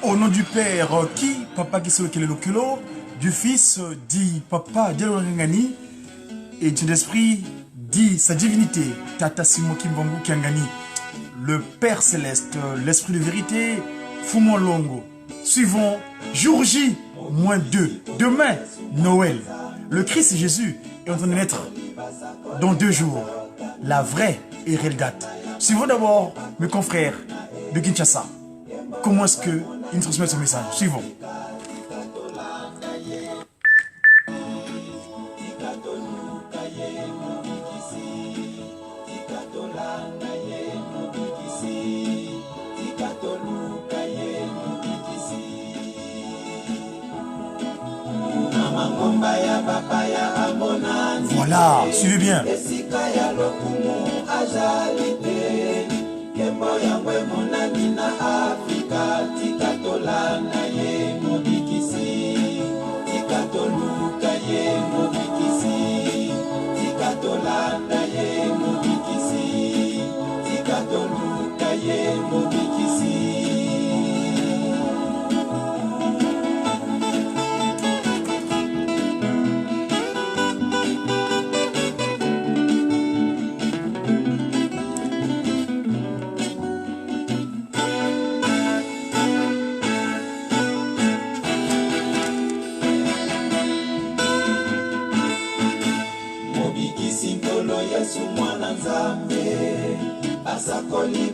Au nom du Père, qui, Papa qui le kilo, du Fils, dit Papa Dialorangani, et du Esprit, dit sa divinité, Tata Simo Kimbongo Kiangani, le Père Céleste, l'Esprit de vérité, Fumon Longo. Suivons, jour J, -2, demain, Noël. Le Christ Jésus est en train de naître dans 2 jours, la vraie et réelle date. Suivons d'abord mes confrères de Kinshasa. Comment est-ce qu'ils nous transmettent ce message? Suivons. Voilà, suivez bien.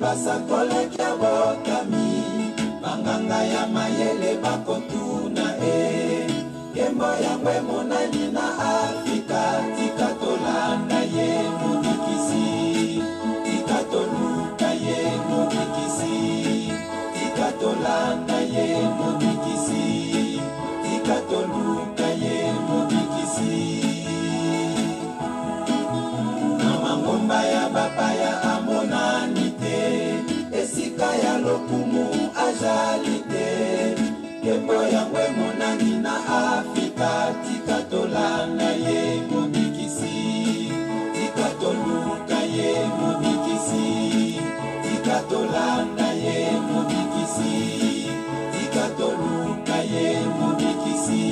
Basakole kia botami banganga ya mayele bakotuna yembo ya mwe monani na Afrika tikatolanda ye mubikisi tikatoluka ye mubikisi tikatolanda ye mubikisi tikatoluka ye mubikisi na ngomba ya bapaya amonani esika ya lokumu ajalite kembo yangwe monani na Afrika tikatolanda ye mobikisi tikatoluka ye mobikisi tikatolanda ye mobikisi tikatoluka ye mobikisi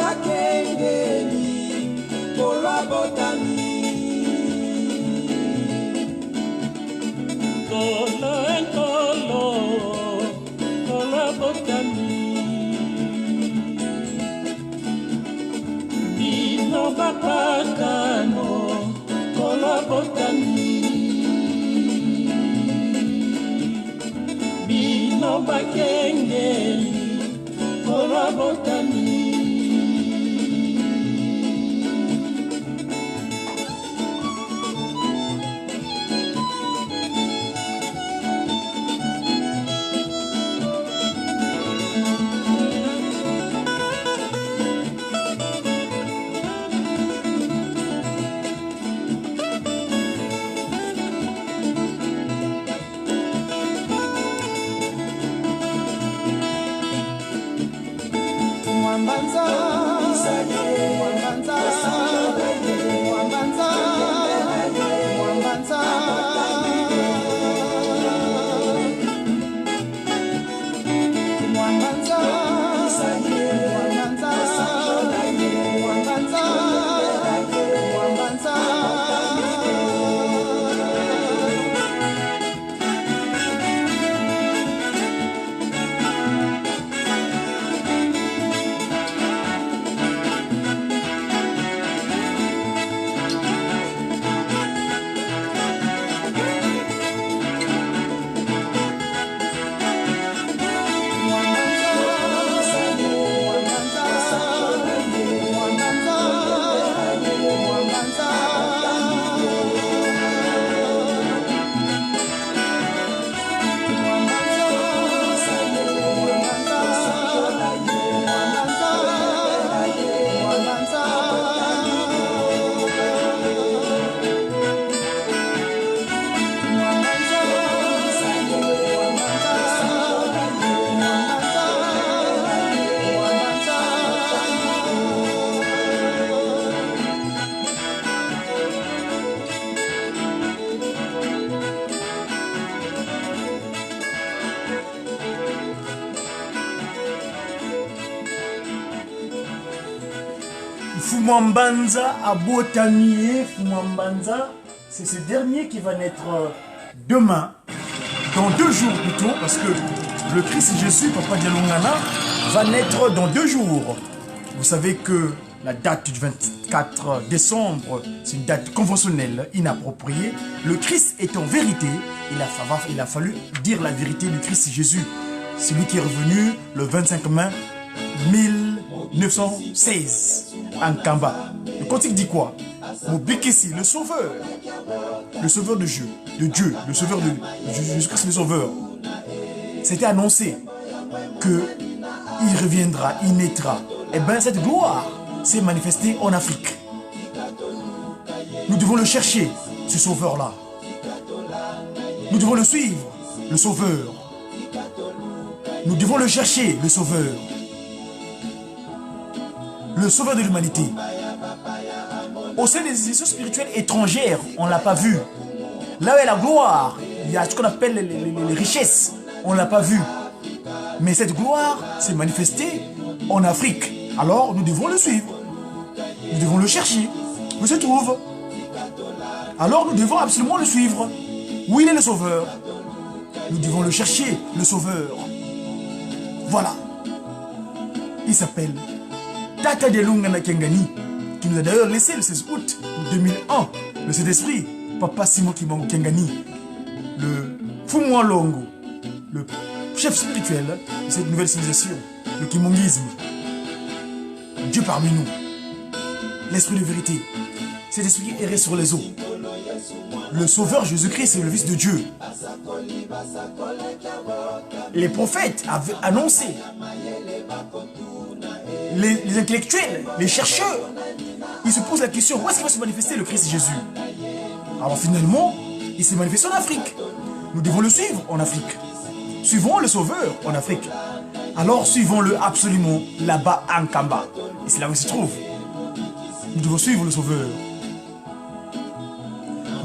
bakengeli kolwa botami Tolo entolo kolwa botami Bino bapakano kolwa botami Bino bakengeli kolwa botami Mwambanza Mwambanza Mwambanza Mwambanza Mwambanza Mwambanza Mwambanza Mwambanza Fumambanza Abotamié, Fumambanza, c'est ce dernier qui va naître demain, dans 2 jours plutôt, parce que le Christ Jésus, Papa Dialongana, va naître dans 2 jours. Vous savez que la date du 24 décembre, c'est une date conventionnelle, inappropriée. Le Christ est en vérité, il a fallu dire la vérité du Christ Jésus. C'est lui qui est revenu le 25 mai 1916 en Kamba. Le cantique dit quoi? Mobikisi, le sauveur de Dieu, le sauveur de Jésus-Christ, le sauveur. C'était annoncé qu'il reviendra, il naîtra. Et bien cette gloire s'est manifestée en Afrique. Nous devons le chercher, ce sauveur-là. Nous devons le suivre, le sauveur. Nous devons le chercher, le sauveur. Le sauveur de l'humanité. Au sein des institutions spirituelles étrangères, on ne l'a pas vu. Là où il y a la gloire, il y a ce qu'on appelle les richesses, on ne l'a pas vu. Mais cette gloire s'est manifestée en Afrique. Alors nous devons le suivre. Nous devons le chercher. Où se trouve? Alors nous devons absolument le suivre. Où il est le sauveur? Nous devons le chercher, le sauveur. Voilà. Il s'appelle Tata Dialongana Kiangani, qui nous a d'ailleurs laissé le 16 août 2001, le Saint-Esprit, Papa Simon Kimbangu Kiangani, le Fumwa Longo, le chef spirituel de cette nouvelle civilisation, le kimongisme. Dieu parmi nous, l'esprit de vérité, cet esprit qui errait sur les eaux. Le sauveur Jésus-Christ est le Fils de Dieu. Les prophètes avaient annoncé, les intellectuels, les chercheurs, ils se posent la question, où est-ce qu'il va se manifester le Christ Jésus? Alors finalement, il s'est manifesté en Afrique. Nous devons le suivre en Afrique. Suivons le sauveur en Afrique. Alors suivons-le absolument là-bas en Kamba. Et c'est là où il se trouve. Nous devons suivre le sauveur.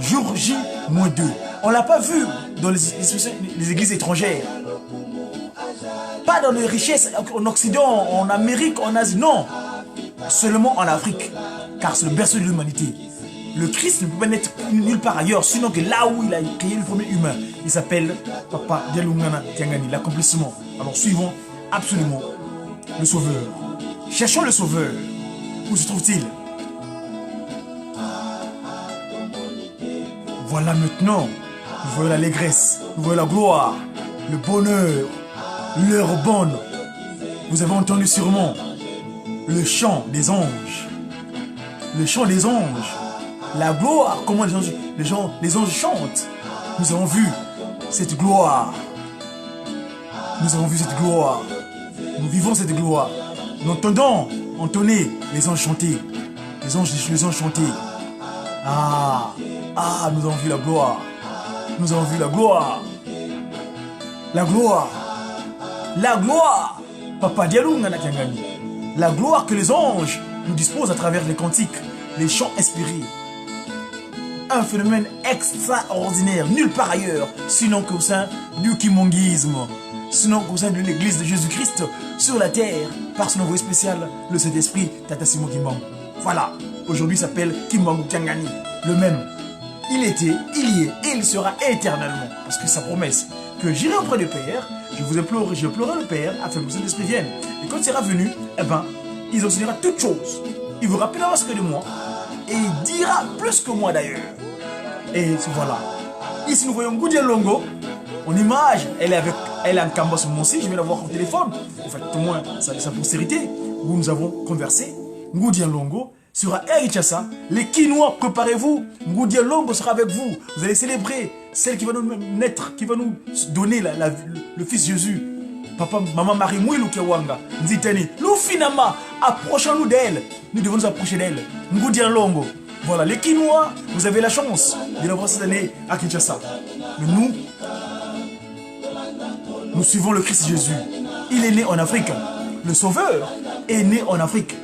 Jour J-2. On ne l'a pas vu dans les églises étrangères. Pas dans les richesses en Occident, en Amérique, en Asie, non. seulement en Afrique, car c'est le berceau de l'humanité. Le Christ ne peut pas naître nulle part ailleurs, sinon que là où il a créé le premier humain. Il s'appelle Papa Dialoungana Tiangani, l'accomplissement. Alors suivons absolument le Sauveur. Cherchons le Sauveur. Où se trouve-t-il? Voilà maintenant, nous voyons l'allégresse, nous voyons la gloire, le bonheur, l'heure bonne. Vous avez entendu sûrement le chant des anges. Le chant des anges. La gloire, comment les anges chantent. Nous avons vu cette gloire. Nous avons vu cette gloire. Nous vivons cette gloire. Nous entendons entonner les anges chanter. Les anges chanter. Ah, nous avons vu la gloire. Nous avons vu la gloire. La gloire. La gloire. Papa Dialoungana Tiangani. La gloire que les anges nous disposent à travers les cantiques, les chants inspirés. Un phénomène extraordinaire, nulle part ailleurs, sinon qu'au sein du kimonguisme, sinon qu'au sein de l'église de Jésus-Christ sur la terre, par son envoyé spécial, le Saint-Esprit, Tata Simon Kimbangu. Voilà, aujourd'hui il s'appelle Kimbangu Tiangani, le même. Il était, il y est et il sera éternellement, parce que sa promesse, que j'irai auprès du Père, je implorerai le Père afin que le Saint-Esprit vienne. Et quand il sera venu, eh ben, il enseignera toutes choses. Il vous rappellera ce que de moi, et il dira plus que moi d'ailleurs. Et voilà. Ici nous voyons Ngoudia Longo en image. Elle est en Kamba sur mon site. Je vais la voir au téléphone. En fait, au moins, sa postérité, où nous avons conversé. Ngoudia Longo sera Erichassa. Les Quinois, préparez-vous. Ngoudia Longo sera avec vous. Vous allez célébrer celle qui va nous naître, qui va nous donner le Fils Jésus. Papa, maman Marie Mouilou Kewanga. Nzitani. Loufinama, approchons-nous d'elle. Nous devons nous approcher d'elle. Ngoudia Longo. Voilà, les Quinois, vous avez la chance de l'avoir cette année à Kinshasa. Mais nous suivons le Christ Jésus. Il est né en Afrique. Le Sauveur est né en Afrique.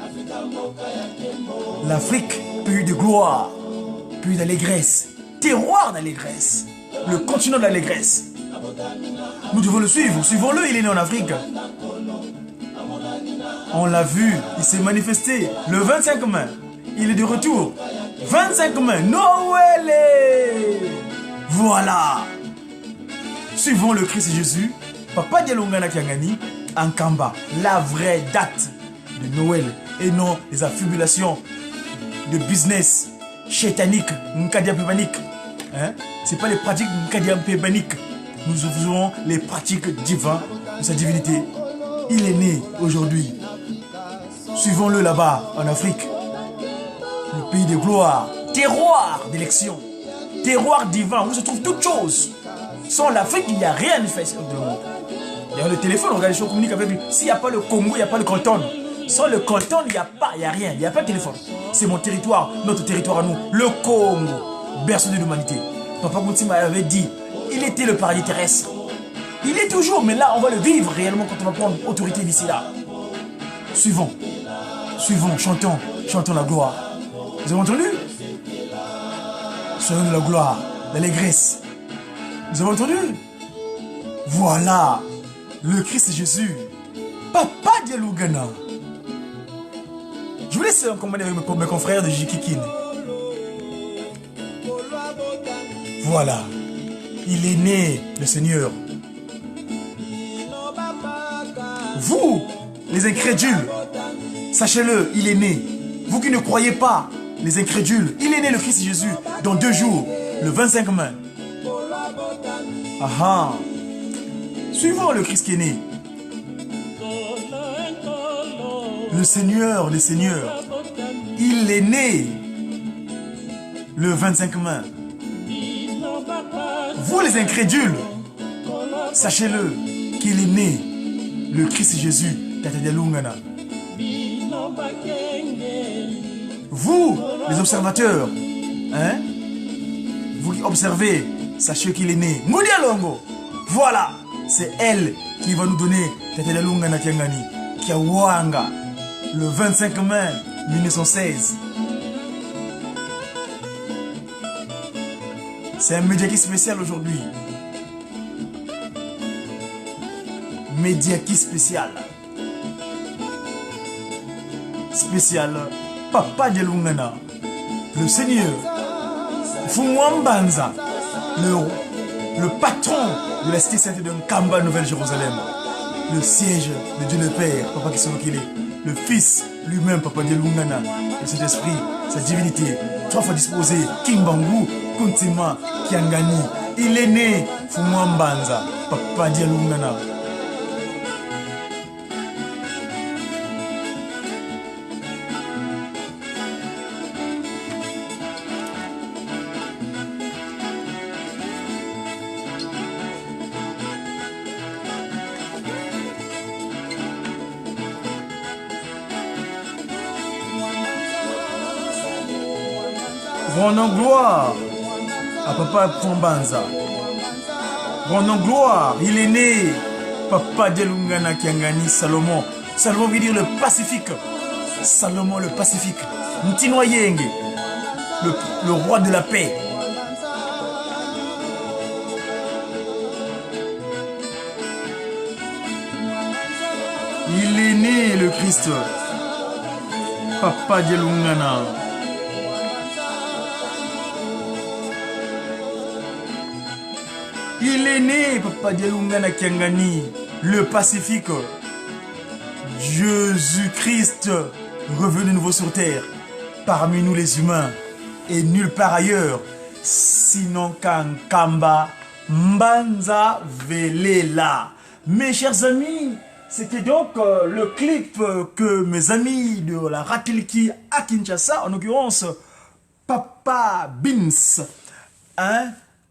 L'Afrique, pays de gloire, pays d'allégresse, terroir d'allégresse, le continent d'allégresse. Nous devons le suivre. Suivons-le, il est né en Afrique. On l'a vu, il s'est manifesté le 25 mai. Il est de retour. 25 mai, Noël. Voilà. Suivons le Christ Jésus. Papa Dialoungana Tiangani en Kamba. La vraie date de Noël. Et non les affibulations de business chétanique, Nkadia Pébanique. Hein? Ce n'est pas les pratiques Nkadia Pébanique. Nous faisons les pratiques divines de sa divinité. Il est né aujourd'hui. Suivons-le là-bas en Afrique. Le pays de gloire, terroir d'élection, terroir divin, où se trouvent toutes choses. Sans l'Afrique, il n'y a rien de fait sur le monde. D'ailleurs, le téléphone, regardez, on communique avec lui. S'il n'y a pas le Congo, il n'y a pas le canton. Sans le canton, il n'y a rien, il n'y a pas de téléphone. C'est mon territoire, notre territoire à nous, le Congo, berceau de l'humanité. Papa Moutima avait dit, il était le paradis terrestre. Il est toujours, mais là, on va le vivre réellement quand on va prendre autorité d'ici là. Suivons, chantons la gloire. Vous avez entendu? Soyons de la gloire, l'allégresse. Vous avez entendu? Voilà, le Christ Jésus. Papa Dialoungana. Je vous laisse en commander avec mes confrères de Jikikin. Voilà, il est né, le Seigneur. Vous, les incrédules, sachez-le, il est né. Vous qui ne croyez pas, les incrédules, il est né le Christ Jésus dans 2 jours, le 25 mai. Ah, suivons le Christ qui est né. Le Seigneur, les seigneurs, il est né le 25 mai. Vous les incrédules, sachez-le qu'il est né le Christ Jésus, Tata Dialoungana. Vous, les observateurs, hein? Vous qui observez, sachez qu'il est né. Ngoudia Longo, voilà, c'est elle qui va nous donner Tata Dialoungana Tiangani, Kiawanga, le 25 mai 1916. C'est un médiaki spécial aujourd'hui. Médiaki spécial. spécial Papa Dialungana, le Seigneur, Fumwambanza, le patron de la cité sainte de Nkamba, Nouvelle-Jérusalem, le siège de Dieu le Père, Papa Kisolokile, le Fils lui-même, Papa Dialungana, et cet esprit, sa divinité, 3 fois disposé, Kimbangu, Kuntima, Kiangani, il est né, Fumwambanza, Papa Dialungana. Rendons gloire à Papa Fumbanza. Rendons gloire, il est né, Papa Dialungana Kiangani Salomon. Salomon veut dire le Pacifique. Salomon le Pacifique. Ntinoyenge, le roi de la paix. Il est né le Christ. Papa Dialungana. Il est né, Papa Dialungana Kiangani, le Pacifique. Jésus-Christ, revenu de nouveau sur terre, parmi nous les humains, et nulle part ailleurs, sinon Kankamba, Mbanza Velela. Mes chers amis, c'était donc le clip que mes amis de la Ratilki à Kinshasa, en l'occurrence Papa Bins,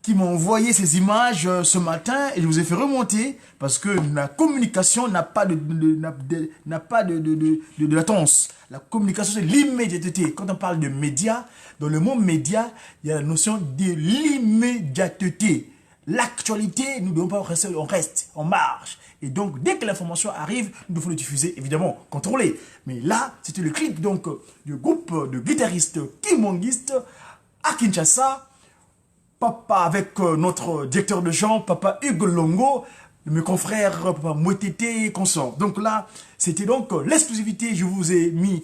qui m'ont envoyé ces images ce matin et je vous ai fait remonter parce que la communication n'a pas de latence. La communication, c'est l'immédiateté. Quand on parle de médias, dans le mot média, il y a la notion de l'immédiateté. L'actualité, nous ne devons pas rester, on marche. Et donc, dès que l'information arrive, nous devons le diffuser, évidemment, contrôler. Mais là, c'était le clip donc du groupe de guitaristes kimongistes à Kinshasa. Papa avec notre directeur de chant, Papa Hugo Longo, mes confrères, Papa Mouetete, consort. Donc là, c'était donc l'exclusivité, je vous ai mis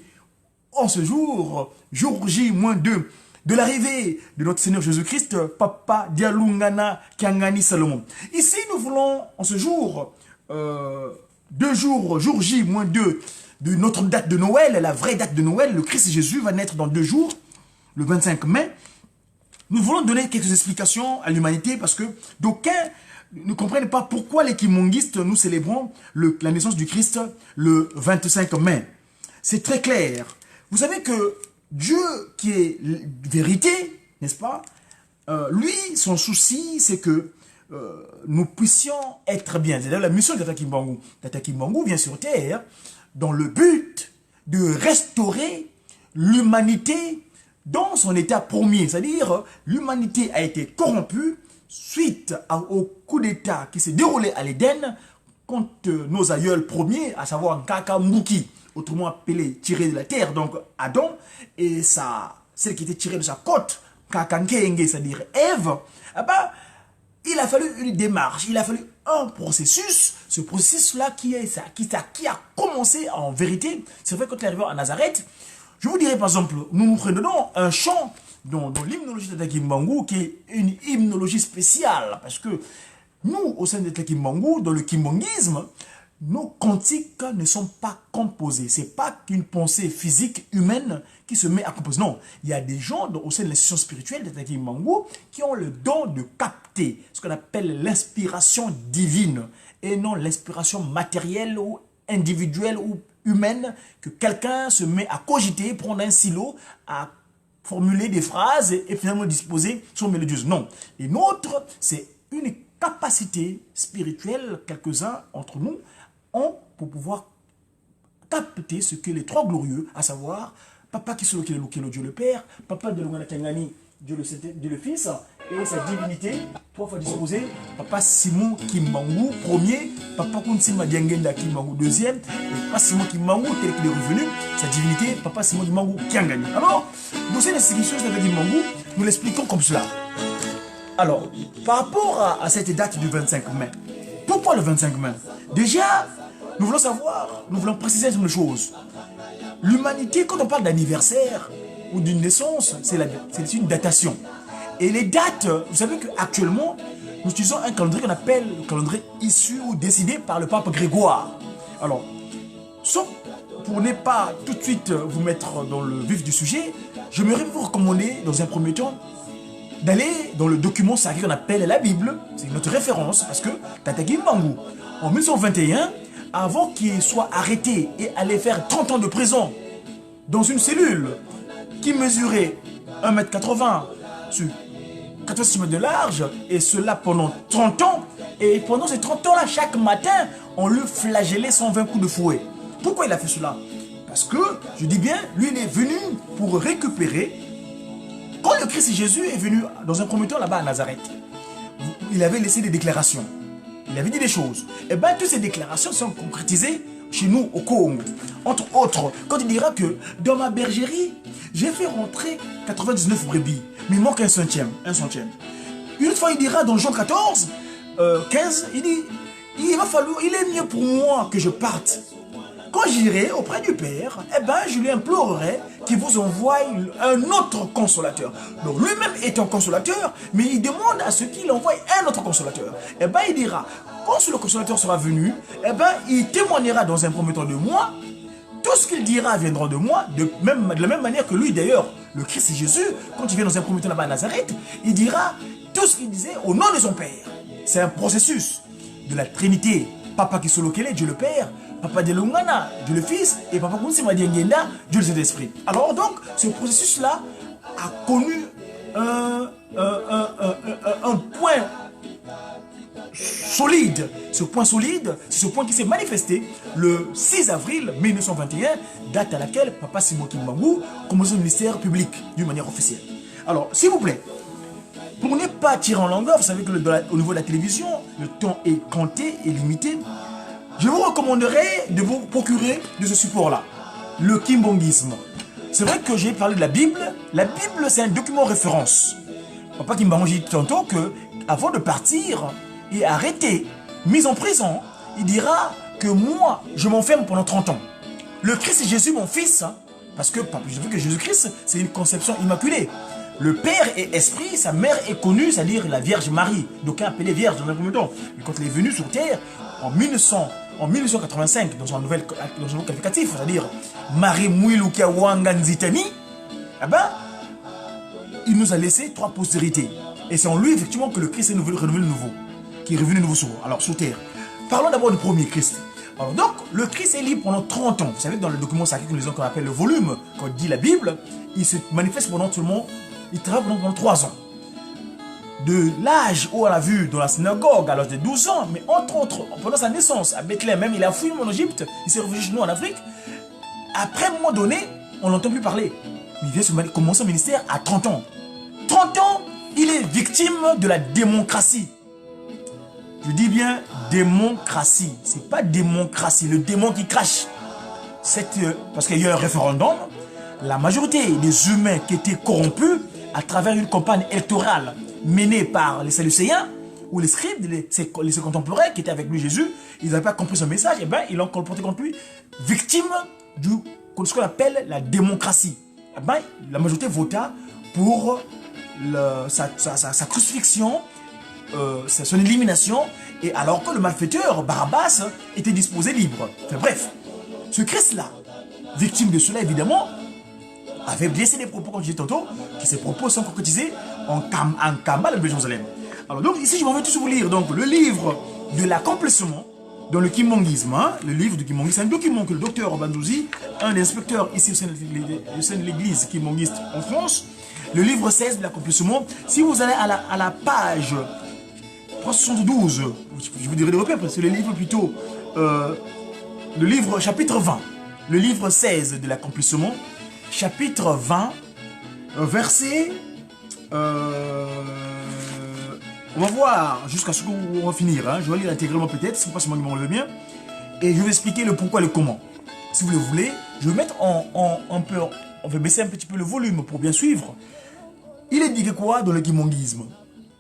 en ce jour, jour J-2, de l'arrivée de notre Seigneur Jésus-Christ, Papa Dialungana Kiangani Salomon. Ici, nous voulons, en ce jour, 2 jours, jour J-2, de notre date de Noël, la vraie date de Noël, le Christ Jésus va naître dans 2 jours, le 25 mai. Nous voulons donner quelques explications à l'humanité parce que d'aucuns ne comprennent pas pourquoi les kimongistes, nous célébrons la naissance du Christ le 25 mai. C'est très clair. Vous savez que Dieu qui est vérité, n'est-ce pas, lui, son souci, c'est que nous puissions être bien. C'est-à-dire la mission de Tata Kimbangu. Tata Kimbangu vient sur Terre dans le but de restaurer l'humanité dans son état premier, c'est-à-dire l'humanité a été corrompue suite au coup d'état qui s'est déroulé à l'Éden contre nos aïeuls premiers, à savoir Nkaka Mbuki, autrement appelé tiré de la terre, donc Adam, et celle qui était tirée de sa côte, Nkaka Nkenge, c'est-à-dire Ève. Il a fallu une démarche, il a fallu un processus, ce processus-là qui a commencé en vérité, c'est vrai quand il est arrivé à Nazareth. Je vous dirais par exemple, nous prenons un chant dans l'hymnologie de Tata Kimbangu qui est une hymnologie spéciale parce que nous, au sein de Tata Kimbangu, dans le kimbanguisme, nos cantiques ne sont pas composés. Ce n'est pas qu'une pensée physique humaine qui se met à composer. Non, il y a des gens au sein de l'institution spirituelle de Tata Kimbangu qui ont le don de capter ce qu'on appelle l'inspiration divine et non l'inspiration matérielle ou individuelle ou humaine que quelqu'un se met à cogiter, prendre un silo, à formuler des phrases et finalement disposer son mélodieuse. Non. Les nôtres, c'est une capacité spirituelle, quelques-uns entre nous ont pour pouvoir capter ce que les 3 glorieux, à savoir Papa Kisolokile Dieu le Père, Papa Dialungana Kiangani Dieu le Fils, et sa divinité, 3 fois disposé, Papa Simon Kimbangu, premier, Papa Kunsima Diangenda Kimbangu, deuxième, et Papa Simon Kimbangu, tel qu'il est revenu, sa divinité, Papa Simon Kimbangu Kiangani. Alors, dans cette institution de Tata Kimbangu, nous l'expliquons comme cela. Alors, par rapport à cette date du 25 mai, pourquoi le 25 mai? Déjà, nous voulons savoir, nous voulons préciser une chose. L'humanité, quand on parle d'anniversaire ou d'une naissance, c'est une datation. Et les dates, vous savez qu'actuellement, nous utilisons un calendrier qu'on appelle le calendrier issu ou décidé par le pape Grégoire. Alors, sauf pour ne pas tout de suite vous mettre dans le vif du sujet, j'aimerais vous recommander, dans un premier temps, d'aller dans le document sacré qu'on appelle la Bible. C'est notre référence, parce que Tata Kimbangu, en 1921, avant qu'il soit arrêté et allait faire 30 ans de prison dans une cellule qui mesurait 1,80 m sur 80 mètres de large, et cela pendant 30 ans, et pendant ces 30 ans-là, chaque matin, on lui flagellait 120 coups de fouet. Pourquoi il a fait cela? Parce que, je dis bien, lui, il est venu pour récupérer. Quand le Christ Jésus est venu dans un premier temps là-bas à Nazareth, il avait laissé des déclarations. Il avait dit des choses. Et bien, toutes ces déclarations sont concrétisées chez nous au Congo. Entre autres, quand il dira que dans ma bergerie, j'ai fait rentrer 99 brebis, mais il manque un centième. Une fois, il dira dans Jean 14, 15, il dit, il est mieux pour moi que je parte. Quand j'irai auprès du Père, eh ben, je lui implorerai qu'il vous envoie un autre consolateur. Donc lui-même est un consolateur, mais il demande à ce qu'il envoie un autre consolateur. Eh ben, il dira, quand le consolateur sera venu, eh ben, il témoignera dans un premier temps de moi. Tout ce qu'il dira viendra de moi, de la même manière que lui d'ailleurs, le Christ Jésus, quand il vient dans un premier temps là-bas à Nazareth, il dira tout ce qu'il disait au nom de son Père. C'est un processus de la Trinité. Papa Kisolokele, Dieu le Père, Papa Delungana, Dieu le Fils, et Papa Kunsi Madiengenda, Dieu le Saint-Esprit. Alors donc, ce processus-là a connu un point solide. Ce point solide, c'est ce point qui s'est manifesté le 6 avril 1921, date à laquelle Papa Simon Kimbangu commence le ministère public d'une manière officielle. Alors, s'il vous plaît, pour ne pas tirer en longueur, vous savez que au niveau de la télévision, le temps est compté et limité. Je vous recommanderais de vous procurer de ce support-là, le Kimbongisme. C'est vrai que j'ai parlé de la Bible. La Bible, c'est un document référence. Papa Kimbangu dit tantôt que, avant de partir et arrêté, mis en prison, il dira que moi, je m'enferme pendant 30 ans. Le Christ Jésus, mon fils, parce que je veux que Jésus-Christ, c'est une conception immaculée. Le Père est esprit, sa mère est connue, c'est-à-dire la Vierge Marie, d'aucuns appelée Vierge dans un premier temps. Mais quand elle est venue sur Terre, en 1985, dans un nouvel qualificatif, c'est-à-dire Marie Mouiloukia Wanga Nzitani, eh ben, il nous a laissé 3 postérités. Et c'est en lui, effectivement, que le Christ est renouvelé nouveau, qui est revenu nouveau sur Terre. Parlons d'abord du premier Christ. Alors donc, le Christ est libre pendant 30 ans. Vous savez, dans le document sacré qu'on appelle le volume, quand dit la Bible, il se manifeste pendant seulement, il travaille pendant 3 ans. De l'âge où on l'a vu dans la synagogue à l'âge de 12 ans, mais entre autres, pendant sa naissance à Bethléem, même il a fui en Égypte, il s'est réfugié chez nous en Afrique. Après un moment donné, on n'entend plus parler. Il vient commencer son ministère à 30 ans. 30 ans, il est victime de la démocratie. Je dis bien démocratie. C'est pas démocratie, le démon qui crache. Parce qu'il y a eu un référendum, la majorité des humains qui étaient corrompus à travers une campagne électorale menée par les Sadducéens ou les scribes, les contemporains qui étaient avec lui Jésus, ils n'avaient pas compris son message, et bien ils l'ont comporté contre lui, victime de ce qu'on appelle la démocratie. Et ben, la majorité vota pour sa crucifixion, son élimination, et alors que le malfaiteur Barabbas était disposé libre. Enfin, bref, ce Christ-là, victime de cela évidemment, avait blessé des propos, comme je disais tantôt, que ces propos sont concrétisés en Kabbale de Jérusalem. Alors donc ici je m'en vais tous vous lire donc, le livre de l'accomplissement dans le Kimbongisme. Hein, le livre du Kimbongisme, c'est un document que le docteur Bandouzi, un des inspecteurs ici au sein de l'église kimbongiste en France, le livre 16 de l'accomplissement, si vous allez à la page 372, je vous dirai de repère parce que c'est le livre plutôt, le livre chapitre 20, le livre 16 de l'accomplissement, chapitre 20, verset, on va voir jusqu'à ce qu'on va finir, hein. Je vais lire intégralement peut-être, c'est pas seulement qui m'en bien, et je vais expliquer le pourquoi et le comment. Si vous le voulez, je vais mettre un peu, on va baisser un petit peu le volume pour bien suivre. Il est dit que quoi dans le kimbongisme,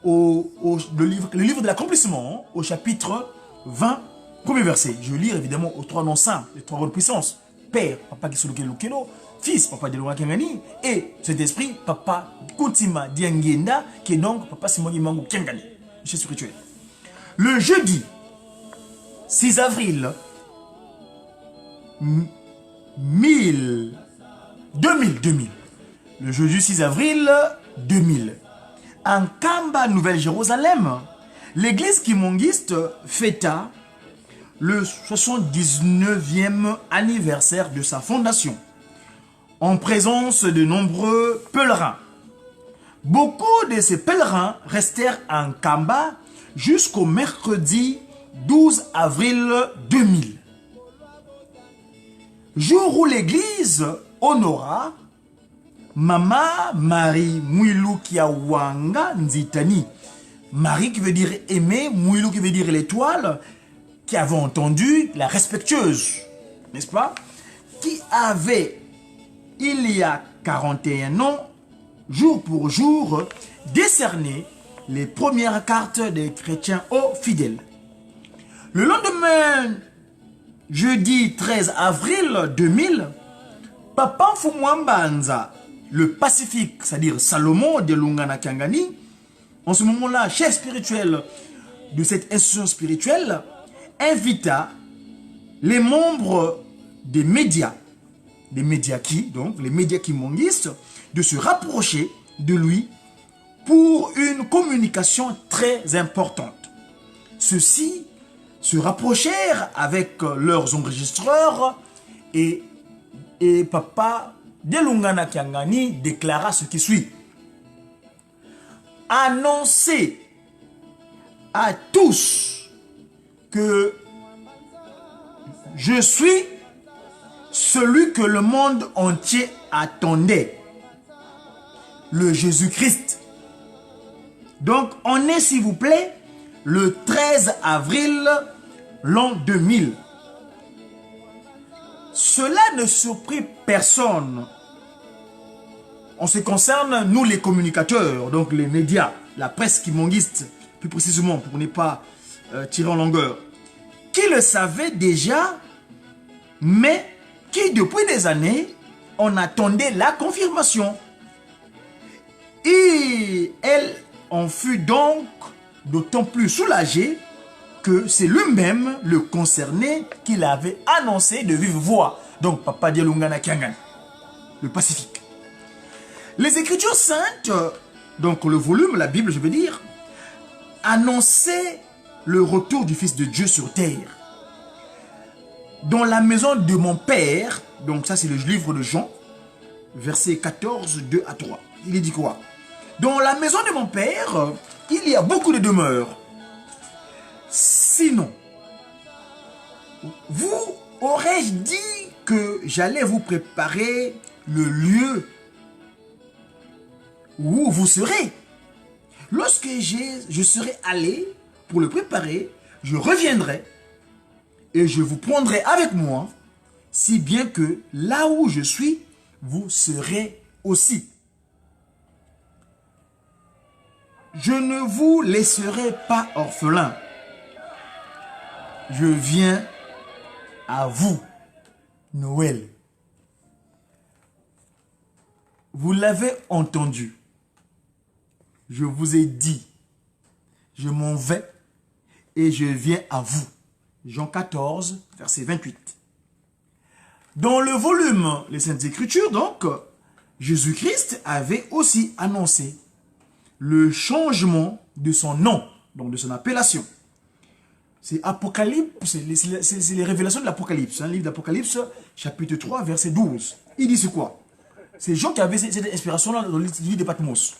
le livre de l'accomplissement, au chapitre 20, premier verset. Je vais lire évidemment aux 3 noms saints, les 3 rois de puissance. Père, Papa Gisolo Kelokelo, Fils, Papa Delora Kangani, et cet esprit, Papa Koutima Diangenda, qui est donc Papa Simoni Mangu Kangani, chez spirituel. Le jeudi 6 avril 2000. Le jeudi 6 avril 2000. En Kamba, Nouvelle-Jérusalem, l'église kimongiste fêta le 79e anniversaire de sa fondation, en présence de nombreux pèlerins. Beaucoup de ces pèlerins restèrent en Kamba jusqu'au mercredi 12 avril 2000, jour où l'église honora Mama Marie Mouilou Kiawanga Nzitani. Marie qui veut dire aimer, Mouilou qui veut dire l'étoile, qui avait entendu la respectueuse, n'est-ce pas? Qui avait, il y a 41 ans, jour pour jour, décerné les premières cartes des chrétiens aux fidèles. Le lendemain, jeudi 13 avril 2000, Papa Fumwambanza, le Pacifique, c'est-à-dire Salomon de Lungana Kangani, en ce moment-là, chef spirituel de cette institution spirituelle, invita les membres des médias donc les médias kimongistes, de se rapprocher de lui pour une communication très importante. Ceux-ci se rapprochèrent avec leurs enregistreurs et Papa Delungana Kiangani déclara ce qui suit. Annoncez à tous que je suis celui que le monde entier attendait, le Jésus-Christ. Donc, on est, s'il vous plaît, le 13 avril l'an 2000. Cela ne surprit personne. En ce qui concerne, nous les communicateurs, donc les médias, la presse kimongiste, plus précisément, pour ne pas tirer en longueur, qui le savaient déjà, mais qui depuis des années, on attendait la confirmation. Et elle en fut donc d'autant plus soulagée que c'est lui-même, le concerné, qui l'avait annoncé de vive voix. Donc, Papa Delungana Kiangani, le Pacifique. Les Écritures saintes, donc le volume, la Bible, je veux dire, annonçaient le retour du Fils de Dieu sur terre. Dans la maison de mon Père, donc ça c'est le livre de Jean, verset 14, 2 à 3. Il dit quoi? Dans la maison de mon Père, il y a beaucoup de demeures. Sinon, vous aurais-je dit que j'allais vous préparer le lieu où vous serez? Lorsque je serai allé pour le préparer, je reviendrai et je vous prendrai avec moi, si bien que là où je suis, vous serez aussi. Je ne vous laisserai pas orphelin. Je viens à vous, Noël. Vous l'avez entendu. Je vous ai dit, je m'en vais et je viens à vous. Jean 14, verset 28. Dans le volume Les Saintes Écritures, donc, Jésus-Christ avait aussi annoncé le changement de son nom, donc de son appellation. C'est Apocalypse, c'est les révélations de l'Apocalypse, livre d'Apocalypse, chapitre 3, verset 12. Il dit c'est quoi? C'est Jean qui avait cette inspiration-là dans le livre de Patmos.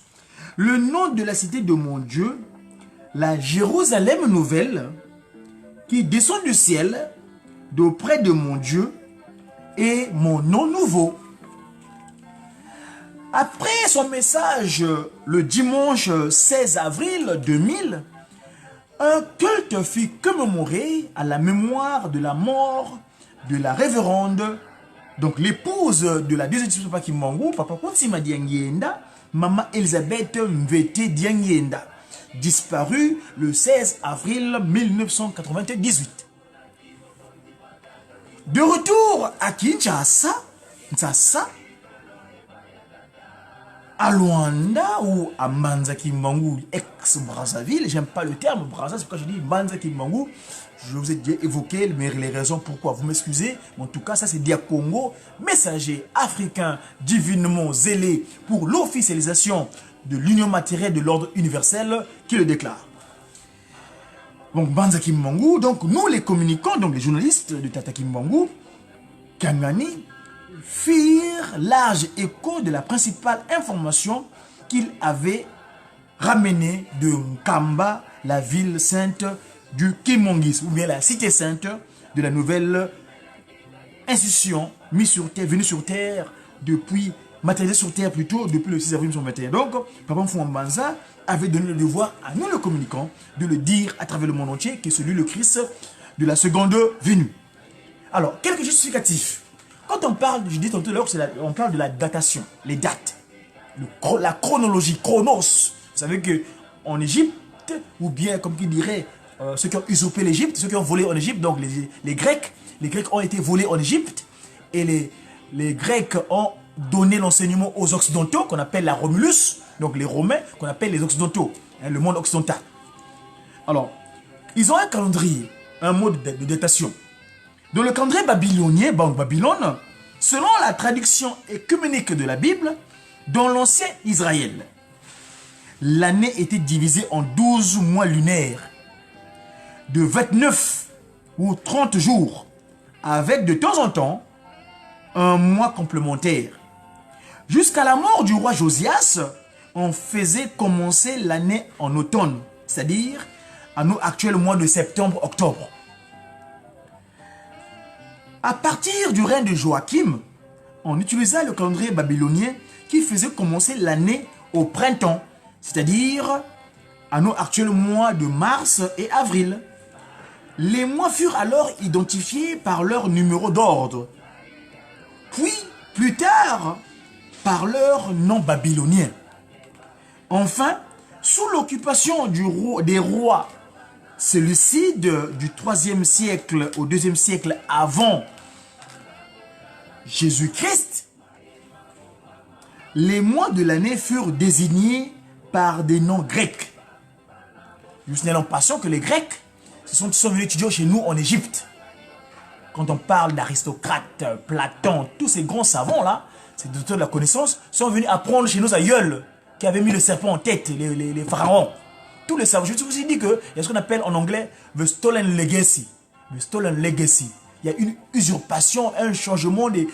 Le nom de la cité de mon Dieu, la Jérusalem nouvelle, qui descend du ciel d'auprès de mon Dieu, est mon nom nouveau. Après son message le dimanche 16 avril 2000, un culte fut commémoré à la mémoire de la mort de la révérende, donc l'épouse de la deuxième épouse de Papa Kimbangu, Papa Koutima Diangenda, Maman Elisabeth Mvete Diangenda, disparue le 16 avril 1998. De retour à Kinshasa, à Luanda ou à Mbanza Kimbangu, ex-Brazzaville, j'aime pas le terme Brazza, c'est pourquoi je dis Mbanza Kimbangu. Je vous ai déjà évoqué les raisons pourquoi, vous m'excusez, mais en tout cas ça c'est Dia Congo, messager africain divinement zélé pour l'officialisation de l'union matérielle de l'ordre universel qui le déclare. Donc Mbanza Kimbangu, donc nous les communicants, donc les journalistes de Tata Kimbangu, Kangani, firent large écho de la principale information qu'il avait ramenée de Nkamba, la ville sainte du Kimongis, ou bien la cité sainte de la nouvelle institution mise sur terre, venue sur terre depuis, matérialisée sur terre plutôt, depuis le 6 avril 1921. Donc, Papa Mbanza avait donné le devoir à nous, le communicants, de le dire à travers le monde entier, que c'est lui le Christ de la seconde venue. Alors, quelques justificatifs. Quand on parle, je dis tantôt, on parle de la datation, les dates, la chronologie, chronos. Vous savez qu'en Égypte, ou bien comme qui dirait, ceux qui ont usurpé l'Égypte, ceux qui ont volé en Égypte, donc les Grecs ont été volés en Égypte, et les Grecs ont donné l'enseignement aux Occidentaux, qu'on appelle la Romulus, donc les Romains, qu'on appelle les Occidentaux, hein, le monde occidental. Alors, ils ont un calendrier, un mode de datation. Dans le calendrier babylonien, Babylone, selon la traduction œcuménique de la Bible, dans l'ancien Israël, l'année était divisée en 12 mois lunaires, de 29 ou 30 jours, avec de temps en temps un mois complémentaire. Jusqu'à la mort du roi Josias, on faisait commencer l'année en automne, c'est-à-dire à nos actuels mois de septembre-octobre. À partir du règne de Joachim, on utilisa le calendrier babylonien qui faisait commencer l'année au printemps, c'est-à-dire à nos actuels mois de mars et avril. Les mois furent alors identifiés par leur numéro d'ordre, puis plus tard par leur nom babylonien. Enfin, sous l'occupation des rois Séleucides du 3e siècle au 2e siècle avant Jésus-Christ, les mois de l'année furent désignés par des noms grecs. Nous signalons passant que les Grecs sont venus étudier chez nous en Égypte. Quand on parle d'aristocrates, Platon, tous ces grands savants-là, ces docteurs de la connaissance, sont venus apprendre chez nos aïeuls qui avaient mis le serpent en tête, les pharaons. Tous les savants. Je vous ai dit qu'il y a ce qu'on appelle en anglais the stolen legacy. The stolen legacy. Il y a une usurpation, un changement de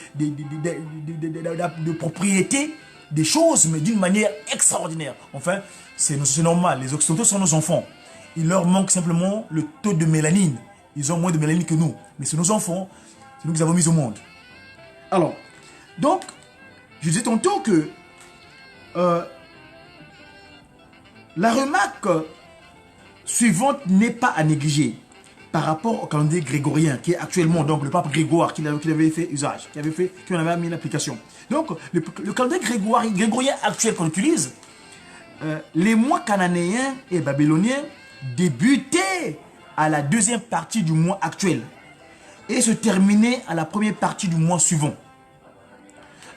propriété des choses, mais d'une manière extraordinaire. Enfin, c'est normal. Les Occidentaux sont nos enfants. Il leur manque simplement le taux de mélanine. Ils ont moins de mélanine que nous. Mais c'est nos enfants, c'est nous qui les avons mis au monde. Alors, donc, je disais tantôt que la remarque suivante n'est pas à négliger par rapport au calendrier grégorien qui est actuellement, donc le pape Grégoire qui avait fait usage, qui en avait mis l'application. Donc, le calendrier grégorien actuel qu'on utilise, les mois cananéens et babyloniens débutaient à la deuxième partie du mois actuel et se terminaient à la première partie du mois suivant.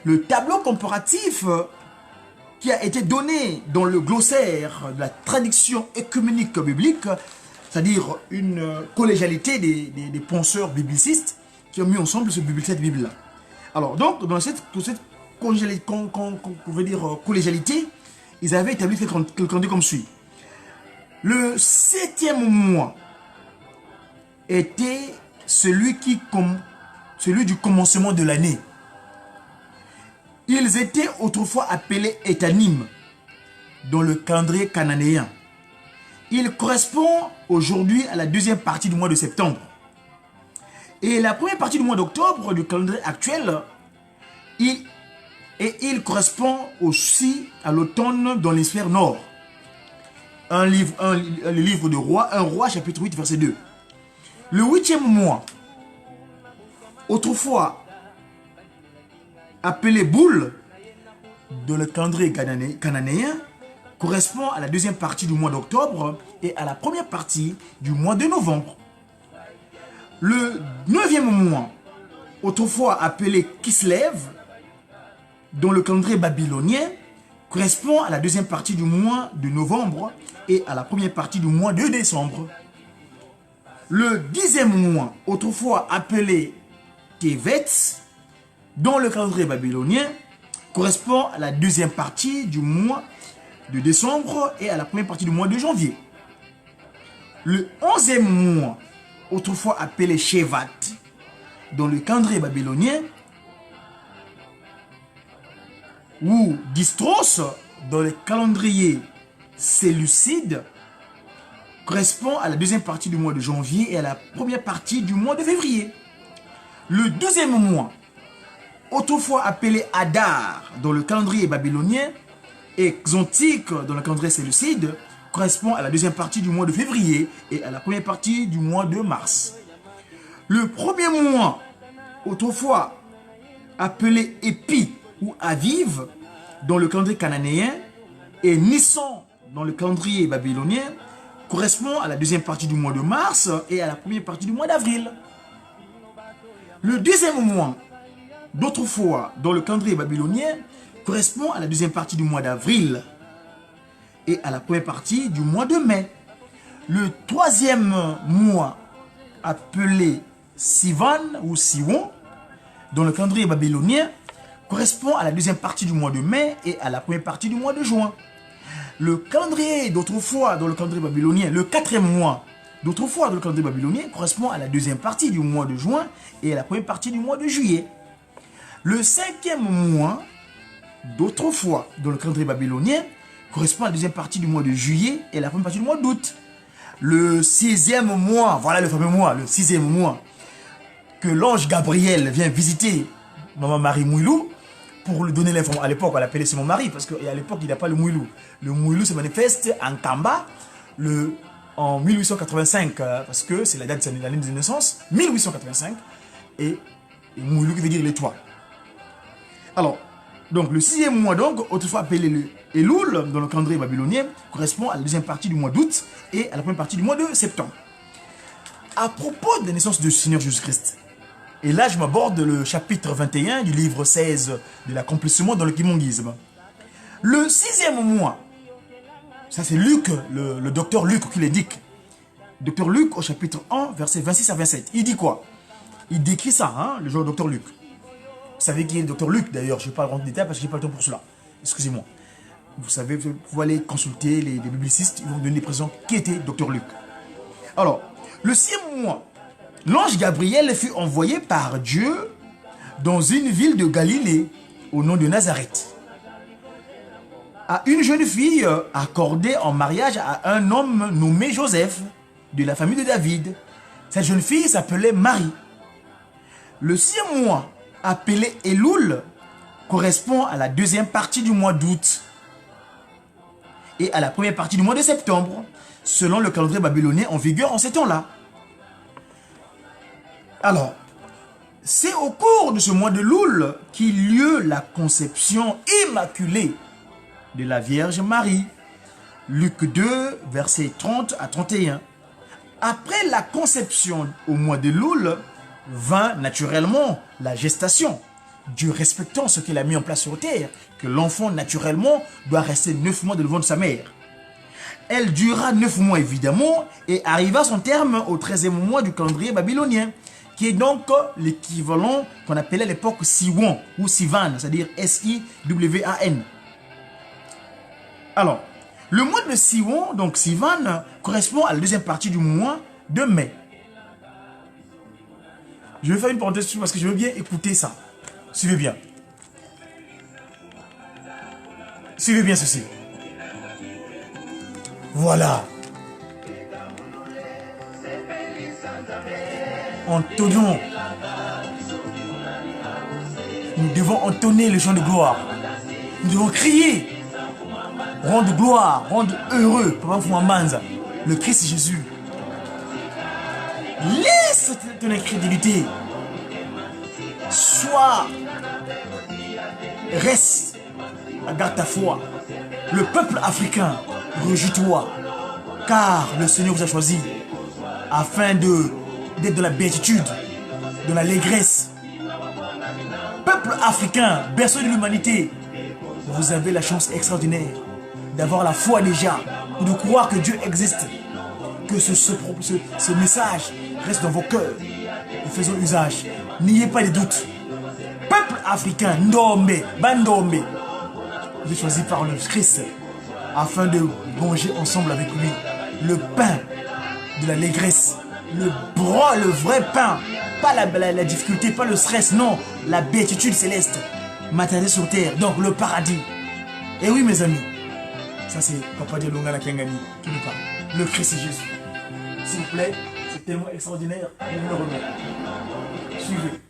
Le tableau comparatif qui a été donné dans le glossaire de la traduction œcuménique biblique, c'est-à-dire une collégialité des penseurs biblicistes qui ont mis ensemble cette Bible-là. Alors, donc, dans cette collégialité, ils avaient établi le calendrier comme suit. Le 7e mois était celui du commencement de l'année. Ils étaient autrefois appelés Étanim dans le calendrier cananéen. Il correspond aujourd'hui à la deuxième partie du mois de septembre. Et la première partie du mois d'octobre du calendrier actuel, il correspond aussi à l'automne dans l'hémisphère nord. Le livre de Rois, 1 Roi, chapitre 8, verset 2. Le 8e mois, autrefois appelé Boule, dans le calendrier cananéen, correspond à la deuxième partie du mois d'octobre et à la première partie du mois de novembre. Le 9e mois, autrefois appelé Kislev, dont le calendrier babylonien correspond à la deuxième partie du mois de novembre et à la première partie du mois de décembre. Le 10e mois, autrefois appelé Tevet, dont le calendrier babylonien correspond à la deuxième partie du mois de décembre et à la première partie du mois de janvier. Le 11e mois, autrefois appelé Shevat, dont le calendrier babylonien, ou Distros, dans le calendrier séleucide, correspond à la deuxième partie du mois de janvier et à la première partie du mois de février. Le 12e mois, autrefois appelé Adar dans le calendrier babylonien et Xontique dans le calendrier séleucide, correspond à la deuxième partie du mois de février et à la première partie du mois de mars. Le premier mois, autrefois appelé Épi ou Aviv dans le calendrier cananéen et Nissan dans le calendrier babylonien, correspond à la deuxième partie du mois de mars et à la première partie du mois d'avril. Le deuxième mois, d'autrefois dans le calendrier babylonien, correspond à la deuxième partie du mois d'avril et à la première partie du mois de mai. Le troisième mois, appelé Sivan ou Siwon, dans le calendrier babylonien, correspond à la deuxième partie du mois de mai et à la première partie du mois de juin. Le calendrier d'autrefois dans le calendrier babylonien, le quatrième mois d'autrefois dans le calendrier babylonien, correspond à la deuxième partie du mois de juin et à la première partie du mois de juillet. Le cinquième mois d'autrefois dans le calendrier babylonien correspond à la deuxième partie du mois de juillet et à la première partie du mois d'août. Le sixième mois, voilà le fameux mois, le sixième mois, que l'ange Gabriel vient visiter Maman Marie Mouilou, pour lui donner l'information. À l'époque, on l'appelait son mari, parce qu'à l'époque, il n'y a pas le Mouilou. Le Mouilou se manifeste en Kamba en 1885, parce que c'est la date de l'année de naissance, 1885, et Mouilou qui veut dire l'étoile. Alors, donc le sixième mois, donc, autrefois appelé le Elul, dans le calendrier babylonien, correspond à la deuxième partie du mois d'août et à la première partie du mois de septembre. À propos de la naissance du Seigneur Jésus-Christ, et là, je m'aborde le chapitre 21 du livre 16 de l'accomplissement dans le kimongisme. Le sixième mois, ça c'est Luc, le docteur Luc qui l'indique. Docteur Luc au chapitre 1, versets 26 à 27. Il dit quoi? Il décrit ça, hein, le genre docteur Luc. Vous savez qui est le docteur Luc d'ailleurs, je ne vais pas rentrer en détail parce que je n'ai pas le temps pour cela. Excusez-moi. Vous savez, vous pouvez aller consulter les biblicistes, ils vont vous donner des précisions qui était docteur Luc. Alors, le sixième mois, l'ange Gabriel fut envoyé par Dieu dans une ville de Galilée, au nom de Nazareth, à une jeune fille accordée en mariage à un homme nommé Joseph, de la famille de David. Cette jeune fille s'appelait Marie. Le sixième mois, appelé Elul, correspond à la deuxième partie du mois d'août et à la première partie du mois de septembre, selon le calendrier babylonien en vigueur en ces temps-là. Alors, c'est au cours de ce mois de Loul qu'il y eut la conception immaculée de la Vierge Marie. Luc 2, versets 30 à 31. Après la conception au mois de Loul, vint naturellement la gestation. Dieu respectant ce qu'il a mis en place sur terre, que l'enfant naturellement doit rester 9 mois dans le ventre de sa mère. Elle dura 9 mois évidemment et arriva à son terme au 13e mois du calendrier babylonien, qui est donc l'équivalent qu'on appelait à l'époque Siwan ou Sivan, c'est-à-dire S-I-W-A-N. Alors, le mois de Siwan, donc Sivan, correspond à la deuxième partie du mois de mai. Je vais faire une parenthèse parce que je veux bien écouter ça. Suivez bien. Suivez bien ceci. Voilà. Entonnons. Nous devons entonner le chant de gloire. Nous devons crier. Rendre gloire, rendre heureux, Papa Fouamanza, le Christ Jésus. Laisse ton incrédulité. Reste, garde ta foi. Le peuple africain, réjouis-toi, car le Seigneur vous a choisi afin d'être dans la béatitude, dans l'allégresse, africain, berceau de l'humanité, vous avez la chance extraordinaire d'avoir la foi déjà, de croire que Dieu existe, que ce message reste dans vos cœurs. Et faisons usage. N'ayez pas de doute. Peuple africain, Ndombe, Bandombe, vous êtes choisi par le Christ afin de manger ensemble avec lui le pain de l'allégresse, le vrai pain, pas la difficulté, pas le stress, non, la béatitude céleste, matérielle sur terre, donc le paradis. Et oui mes amis, ça c'est Papa Dialonga Kiangani qui nous parle, le Christ et Jésus. S'il vous plaît, c'est tellement extraordinaire, je vous le remets. Suivez.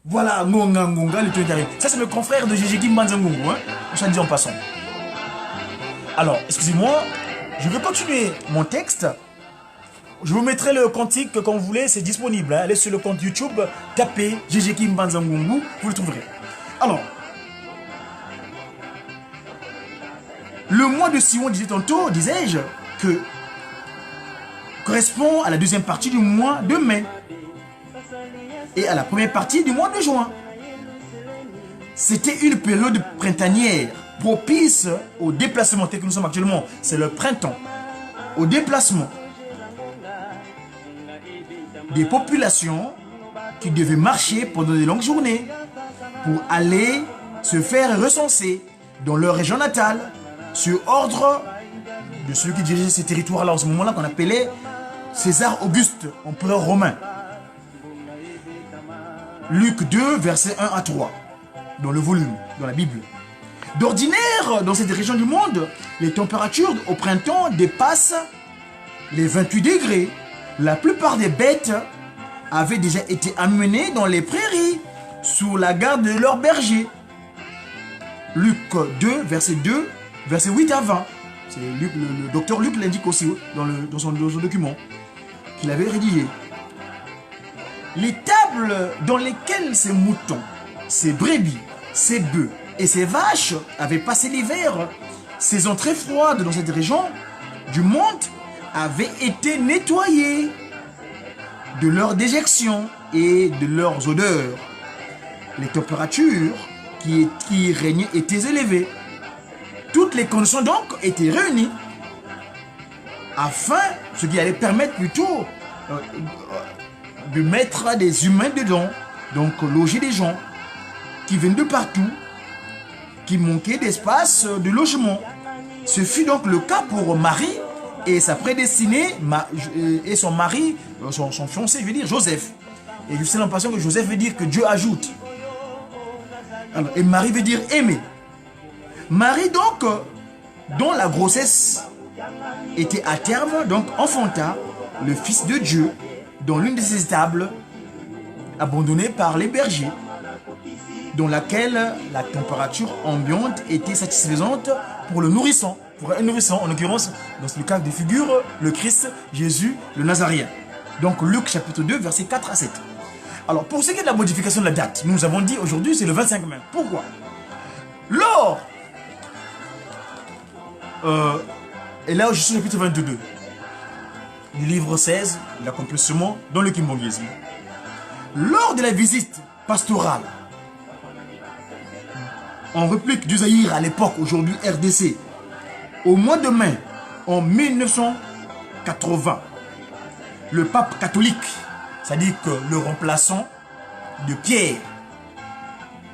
Voilà, Ngonga Ngonga, le tueur d'arrêt. Ça c'est le confrère de Gégé Kimbanza Ngongo, hein, on s'en dit en passant. Alors, excusez-moi, je vais continuer mon texte. Je vous mettrai le cantique quand vous voulez, c'est disponible. Hein. Allez sur le compte YouTube, tapez Gégé Kimbanza Ngongo, vous le trouverez. Alors, le mois de Sion, disait tantôt, disais-je, que correspond à la deuxième partie du mois de mai et à la première partie du mois de juin. C'était une période printanière propice au déplacement tel que nous sommes actuellement. C'est le printemps. Au déplacement des populations qui devaient marcher pendant de longues journées pour aller se faire recenser dans leur région natale sur ordre de celui qui dirigeait ces territoires-là en ce moment-là qu'on appelait César Auguste, empereur romain. Luc 2, versets 1 à 3, dans le volume, dans la Bible. D'ordinaire, dans cette région du monde, les températures au printemps dépassent les 28 degrés. La plupart des bêtes avaient déjà été amenées dans les prairies, sous la garde de leurs bergers. Luc 2, verset 2, verset 8 à 20. Le docteur Luc l'indique aussi dans son document qu'il avait rédigé. Les tables dans lesquelles ces moutons, ces brebis, ces bœufs et ces vaches avaient passé l'hiver, saison très froide dans cette région du monde, avaient été nettoyées de leur déjection et de leurs odeurs. Les températures qui régnaient étaient élevées. Toutes les conditions donc étaient réunies afin, ce qui allait permettre plutôt de mettre des humains dedans, donc loger des gens qui viennent de partout, qui manquaient d'espace de logement. Ce fut donc le cas pour Marie et sa prédestinée et son mari, son fiancé, je veux dire Joseph. Et je sais l'impression que Joseph veut dire que Dieu ajoute. Alors, et Marie veut dire aimer. Marie donc, dont la grossesse était à terme, donc enfanta le Fils de Dieu dans l'une de ces étables abandonnées par les bergers, dans laquelle la température ambiante était satisfaisante pour le nourrisson. Pour un nourrisson, en l'occurrence, dans le cas de figure, le Christ, Jésus, le Nazaréen. Donc Luc chapitre 2, versets 4 à 7. Alors, pour ce qui est de la modification de la date, nous avons dit aujourd'hui c'est le 25 mai. Pourquoi? Lors, et là je suis au chapitre 22 du livre 16, l'accomplissement dans le kimbongisme. Lors de la visite pastorale en république du Zaïre à l'époque, aujourd'hui RDC, au mois de mai en 1980, le pape catholique, c'est-à-dire que le remplaçant de Pierre,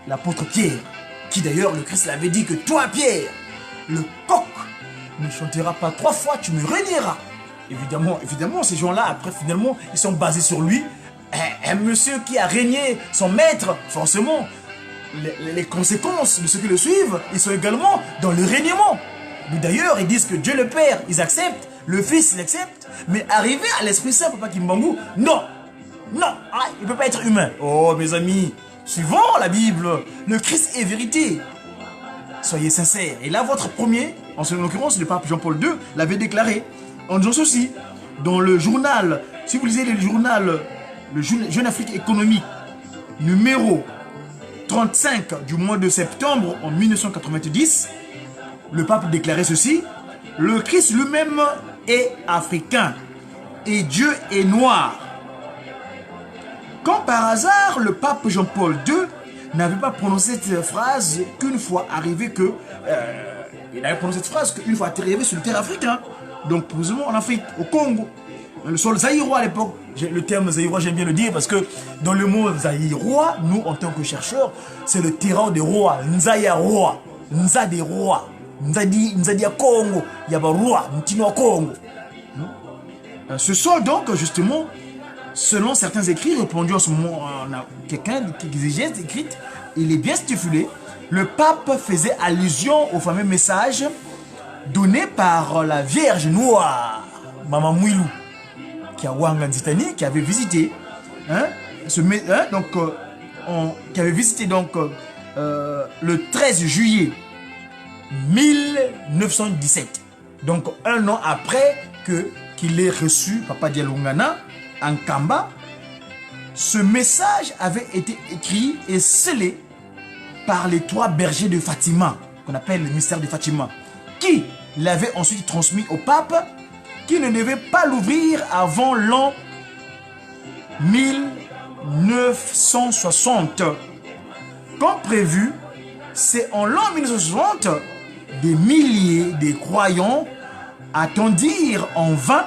l'apôtre Pierre, qui d'ailleurs le Christ l'avait dit que toi Pierre, le coq ne chantera pas 3 fois, tu me réuniras. Évidemment, ces gens-là, après, finalement, ils sont basés sur lui. Un monsieur qui a régné, son maître, forcément, les conséquences de ceux qui le suivent, ils sont également dans le régnement. D'ailleurs, ils disent que Dieu le Père, ils acceptent, le Fils, il accepte, mais arrivé à l'Esprit Saint, Papa Kimbangu, non, il ne peut pas être humain. Oh, mes amis, suivons la Bible, le Christ est vérité. Soyez sincères. Et là, votre premier, en l'occurrence, le pape Jean-Paul II, l'avait déclaré. En disant ceci, dans le journal, si vous lisez le journal, le Jeune Afrique économique, numéro 35 du mois de septembre en 1990, le pape déclarait ceci: le Christ lui-même est africain et Dieu est noir. Quand par hasard, le pape Jean-Paul II n'avait pas prononcé cette phrase qu'une fois arrivé que... il avait prononcé cette phrase qu'une fois arrivé sur le terrain africain. Donc, plus ou moins en Afrique, au Congo. Le sol zaïrois à l'époque. Le terme zaïrois, j'aime bien le dire parce que dans le mot zaïrois, nous, en tant que chercheurs, c'est le terrain des rois. Nzaya roi. Nza des rois. Nzadi à Congo. Yaba roi. Ntino à Congo. Ce sol, donc, justement, selon certains écrits, répondus en ce moment, on a quelqu'un qui exigèse écrite, il est bien stipulé. Le pape faisait allusion au fameux message donné par la Vierge Noire, Maman Mouilou, qui avait visité, qui avait visité donc le 13 juillet 1917. Donc un an après qu'il ait reçu Papa Dialungana en Kamba, ce message avait été écrit et scellé par les 3 bergers de Fatima, qu'on appelle le mystère de Fatima, qui l'avait ensuite transmis au pape, qui ne devait pas l'ouvrir avant l'an 1960. Comme prévu, c'est en l'an 1960, des milliers de croyants attendirent en vain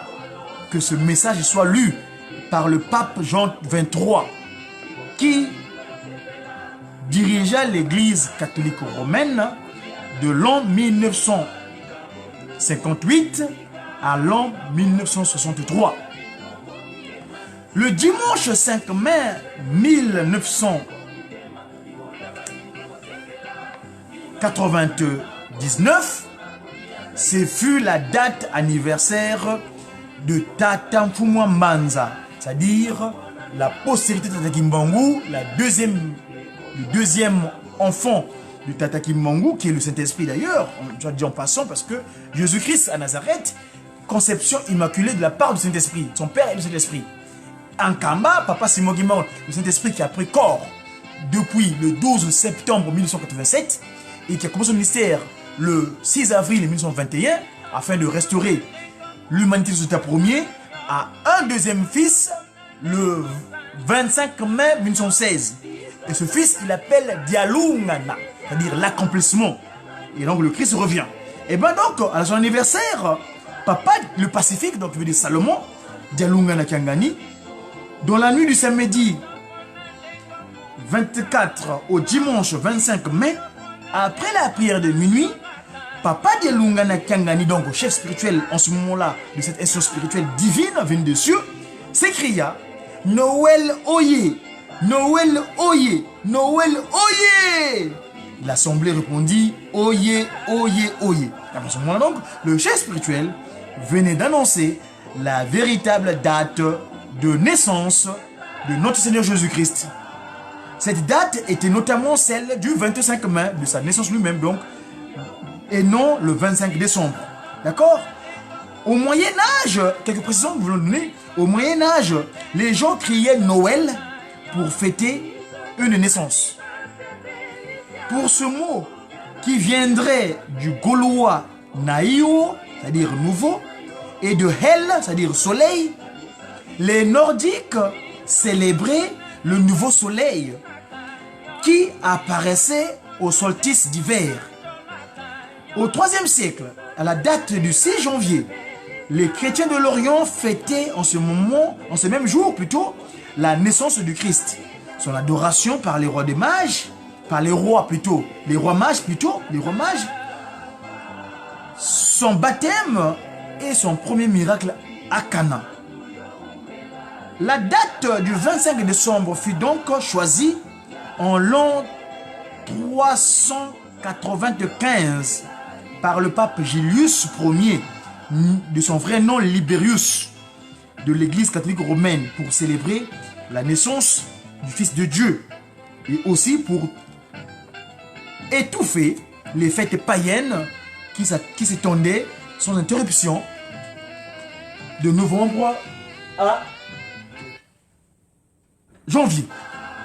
que ce message soit lu par le pape Jean XXIII, qui dirigea l'église catholique romaine de l'an 1958 à l'an 1963. Le dimanche 5 mai 1999, ce fut la date anniversaire de Tata Mfumwa Mbanza, c'est-à-dire la postérité de Tata Kimbangu, le deuxième enfant de Tata Kimbangu, qui est le Saint-Esprit d'ailleurs, on doit dire en passant, parce que Jésus-Christ à Nazareth, conception immaculée de la part du Saint-Esprit, son père est le Saint-Esprit. En Kamba, Papa Simon Guimard, le Saint-Esprit qui a pris corps depuis le 12 septembre 1987 et qui a commencé son ministère le 6 avril 1921 afin de restaurer l'humanité de son état premier, a un deuxième fils le 25 mai 1916. Et ce fils, il appelle Dialungana, c'est-à-dire l'accomplissement. Et donc le Christ revient. Et bien donc, à son anniversaire, Papa, le Pacifique, donc il veut dire Salomon, Dialungana Kiangani, dans la nuit du samedi 24 au dimanche 25 mai, après la prière de minuit, Papa Dialungana Kiangani, donc chef spirituel en ce moment-là de cette essence spirituelle divine venue des cieux, s'écria « Noël Oye, Noël Oye, Noël Oye !» L'assemblée répondit « Oye, Oye, Oye !» À ce moment-là donc, le chef spirituel venait d'annoncer la véritable date de naissance de notre Seigneur Jésus-Christ. Cette date était notamment celle du 25 mai, de sa naissance lui-même donc, et non le 25 décembre. D'accord? Au Moyen-Âge, quelques précisions que nous voulons donner, au Moyen-Âge, les gens criaient Noël pour fêter une naissance. Pour ce mot qui viendrait du gaulois naïo, c'est-à-dire nouveau, et de hel, c'est-à-dire soleil, les Nordiques célébraient le nouveau soleil qui apparaissait au solstice d'hiver. Au IIIe siècle, à la date du 6 janvier, les chrétiens de l'Orient fêtaient en ce moment, en ce même jour plutôt, la naissance du Christ. Son adoration par les rois des mages, par les rois mages, son baptême et son premier miracle à Cana. La date du 25 décembre fut donc choisie en l'an 395 par le pape Julius Ier, de son vrai nom Liberius, de l'église catholique romaine, pour célébrer la naissance du Fils de Dieu et aussi pour étouffer les fêtes païennes qui s'étendaient sans interruption de novembre à janvier.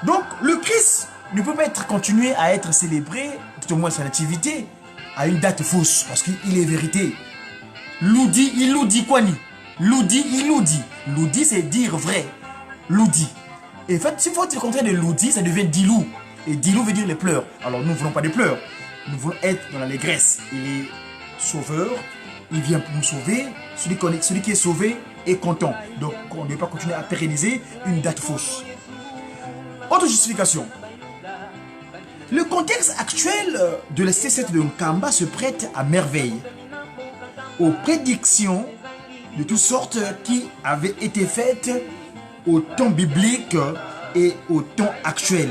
Donc le Christ ne peut pas continuer à être célébré, tout au moins sa nativité, à une date fausse, parce qu'il est vérité. Loudi, il dit quoi ni? Loudi, il dit. Loudi, c'est dire vrai. Loudi. Et en fait, si vous faites le contraire de Loudi, ça devient Dilou. Et Dilou veut dire les pleurs. Alors nous ne voulons pas des pleurs. Nous voulons être dans l'allégresse. Il est sauveur. Il vient pour nous sauver. Celui qui est sauvé est content. Donc on ne peut pas continuer à pérenniser une date fausse. Autre justification. Le contexte actuel de la C7 de Nkamba se prête à merveille aux prédictions de toutes sortes qui avaient été faites au temps biblique et au temps actuel.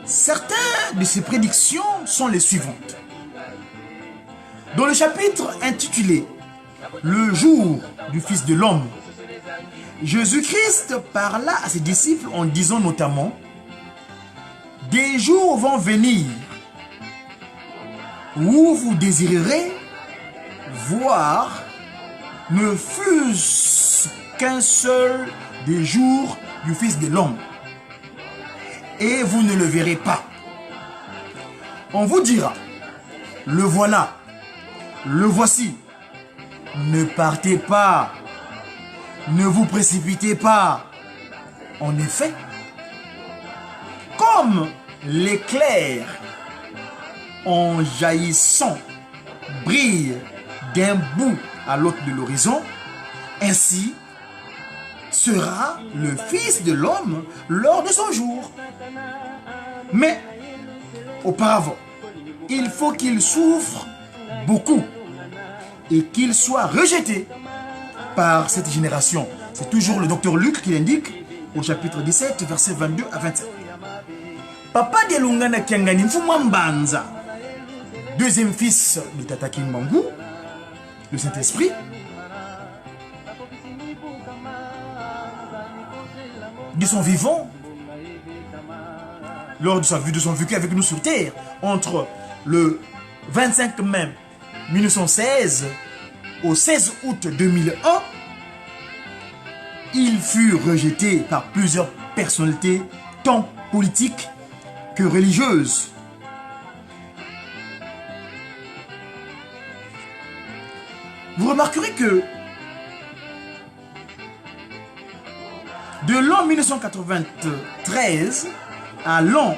Certaines de ces prédictions sont les suivantes. Dans le chapitre intitulé « Le jour du Fils de l'homme », Jésus-Christ parla à ses disciples en disant notamment « Des jours vont venir où vous désirerez voir ne fût-ce qu'un seul des jours du Fils de l'homme, et vous ne le verrez pas. On vous dira, le voilà, le voici. Ne partez pas, ne vous précipitez pas. En effet, comme l'éclair en jaillissant brille d'un bout à l'autre de l'horizon, ainsi sera le Fils de l'homme lors de son jour. Mais auparavant, il faut qu'il souffre beaucoup et qu'il soit rejeté par cette génération. C'est toujours le docteur Luc qui l'indique au chapitre 17, versets 22 à 27. Papa de Lungana Kiangani Mfumambanza, deuxième fils de Tata Kimbangu, le Saint-Esprit, de son vivant, lors de son vécu avec nous sur Terre, entre le 25 mai 1916 au 16 août 2001, il fut rejeté par plusieurs personnalités, tant politiques que religieuses. Vous remarquerez que de l'an 1993 à l'an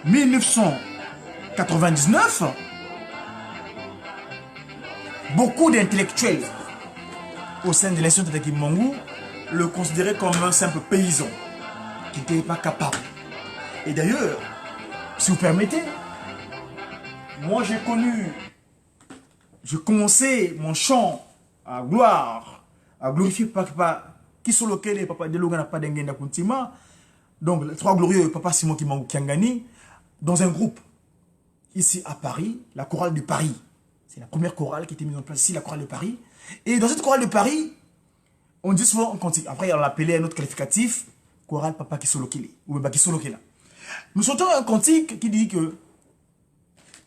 1999, beaucoup d'intellectuels au sein de l'institut de Kimbangu le considéraient comme un simple paysan qui n'était pas capable. Et d'ailleurs, si vous permettez, moi j'ai commencé mon chant à gloire, à glorifier Papa qui sont lequel Papa Deloga n'a pas d'engenda kuntima. Donc les trois glorieux Papa Simon Kimbangu Kiangani dans un groupe ici à Paris, la chorale de Paris. C'est la première chorale qui a été mise en place ici, la chorale de Paris. Et dans cette chorale de Paris, on dit souvent un cantique. Après, on l'appelait un autre qualificatif, chorale Papa Kisolokele, ou Baba Kisolokela. Nous chantons un cantique qui dit que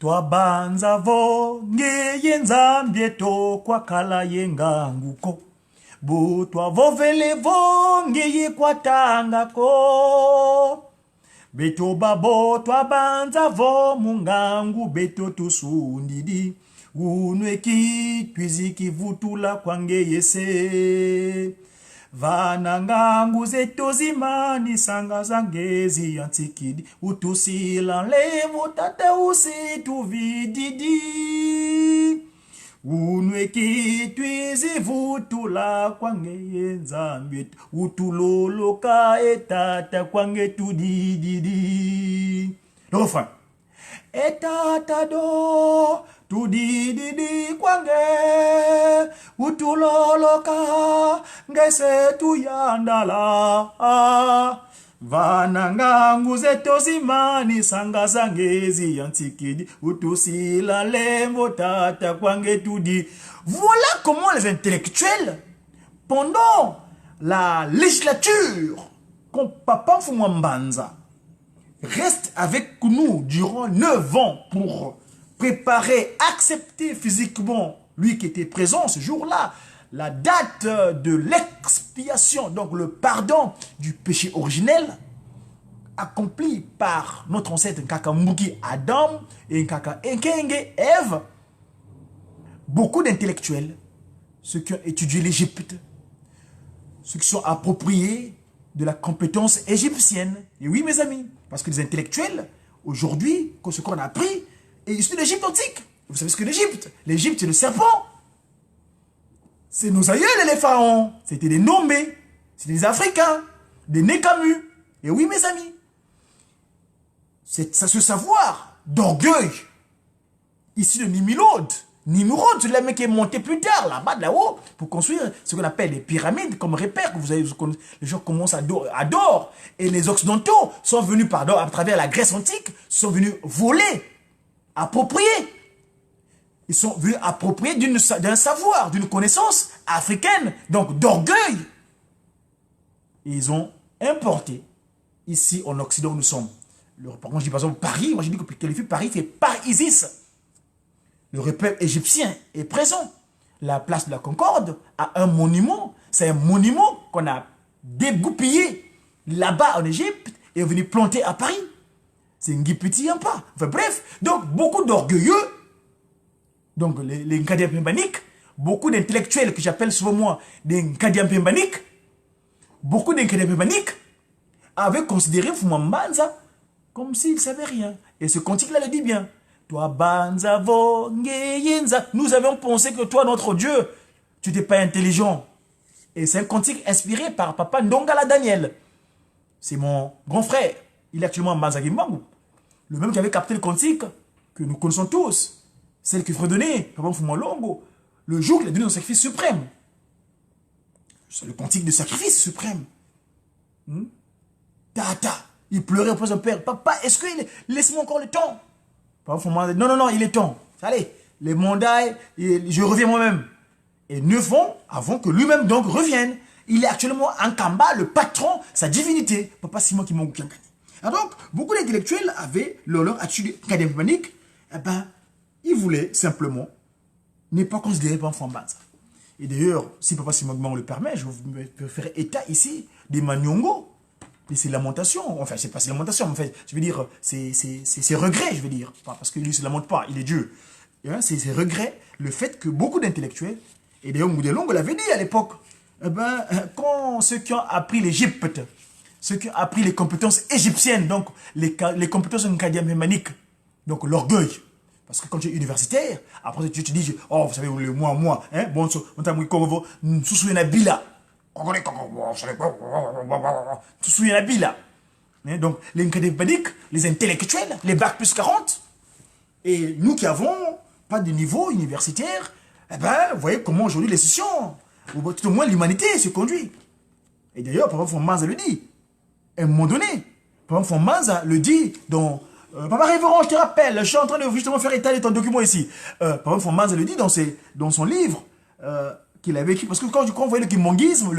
Toi banzavo ngeye nzambieto kwa kala yenganguko. Bo toi vovele vo ngeye kwa tangako. Beto babo toi banzavo mungangu beto tusundidi. Unweki twiziki vutula kwangeye se. Vanangangu zeto zimani sanga zangezi antikidi. Utusila levo tata usitu vididi. Unweki twizi vutula kwangeye nzambet. Utuloloka etata kwange tudididi. Le refrain. Etata do tudididi kwange utuloloka ngese tuyandala vanangangu zeto zimani sanga zangezi yantikidi utusila lembo tata kwange tudi. Voilà comment les intellectuels pendant la législature quand Papa Mfumambanza reste avec nous durant 9 ans pour préparer, accepter physiquement, lui qui était présent ce jour-là, la date de l'expiation, donc le pardon du péché originel, accompli par notre ancêtre Nkaka Mbuki Adam et Nkaka Nkenge Ève. Beaucoup d'intellectuels, ceux qui ont étudié l'Égypte, ceux qui sont appropriés de la compétence égyptienne. Et oui, mes amis, parce que les intellectuels, aujourd'hui, ce qu'on a appris, est issu de l'Égypte antique. Vous savez ce que l'Égypte? L'Égypte, c'est le serpent. C'est nos aïeuls, les pharaons. C'était des Nombés, c'était des Africains, des Nécamus. Et oui, mes amis, c'est ce savoir d'orgueil, issu de Nimrod. Nimrod, c'est le mec qui est monté plus tard, là-bas, là-haut, pour construire ce qu'on appelle les pyramides, comme repère que les gens commencent à adorer. Et les Occidentaux sont venus, à travers la Grèce antique, sont venus voler, approprier. Ils sont venus approprier d'un savoir, d'une connaissance africaine, donc d'orgueil. Et ils ont importé, ici en Occident où nous sommes. Par contre, je dis par exemple Paris, moi je dis que Paris fait par Isis. Le repère égyptien est présent. La place de la Concorde a un monument. C'est un monument qu'on a dégoupillé là-bas en Égypte et est venu planter à Paris. C'est un petit pas. Enfin bref, donc beaucoup d'orgueilleux, donc les Nkadian Pembaniques, beaucoup d'intellectuels que j'appelle souvent moi des Nkadian Pembaniques, beaucoup d'Nkadian Pembaniques avaient considéré Fumambanza comme s'il ne savait rien. Et ce cantique-là le dit bien. Toi, Banza, Vongeyenza. Nous avions pensé que toi, notre Dieu, tu n'étais pas intelligent. Et c'est un cantique inspiré par Papa Ndongala Daniel. C'est mon grand frère. Il est actuellement en Banza Gimbangu. Le même qui avait capté le cantique que nous connaissons tous. Celle qui fredonnait, Papa Fumalongo, le jour qu'il a donné son sacrifice suprême. C'est le cantique de sacrifice suprême. Tata. Il pleurait auprès de son père. Papa, est-ce qu'il laisse-moi encore le temps? Non, il est temps. Allez, les mandats, je reviens moi-même. Et 9 ans avant que lui-même donc revienne. Il est actuellement en Kamba, le patron, sa divinité. Papa Simon qui m'a gagné. Alors donc, beaucoup d'intellectuels avaient leur attitude académique. Eh ben, ils voulaient simplement ne pas considérer comme Fambanza. Et d'ailleurs, si Papa Simon le permet, je vais faire état ici des Manyongo. Et ses lamentations, enfin, c'est pas ses lamentations, en fait, je veux dire, c'est ses regrets, je veux dire. Parce que lui, il ne se lamente pas, il est Dieu. C'est ses regrets, le fait que beaucoup d'intellectuels, et d'ailleurs, Moudelongo l'avait dit à l'époque, eh ben, quand ceux qui ont appris l'Égypte, ceux qui ont appris les compétences égyptiennes, donc les compétences nkadiamemaniques, donc l'orgueil. Parce que quand tu es universitaire, après tu te dis, oh, vous savez, le moi, hein, bon, on t'a mis comme vous, sous la bila. Tu souviens la bille là. Donc, les Nkadébaniques, les intellectuels, les bacs plus 40, et nous qui avons pas de niveau universitaire, eh ben, vous voyez comment aujourd'hui les sessions, ou tout au moins l'humanité se conduit. Et d'ailleurs, Papa Fonmanza le dit, à un moment donné, Papa Fonmanza le dit dans... Papa Révérend, je te rappelle, je suis en train de justement faire état de ton document ici. Papa Fonmanza le dit dans son livre, qu'il avait écrit, parce que quand vous voyez le Kimongisme,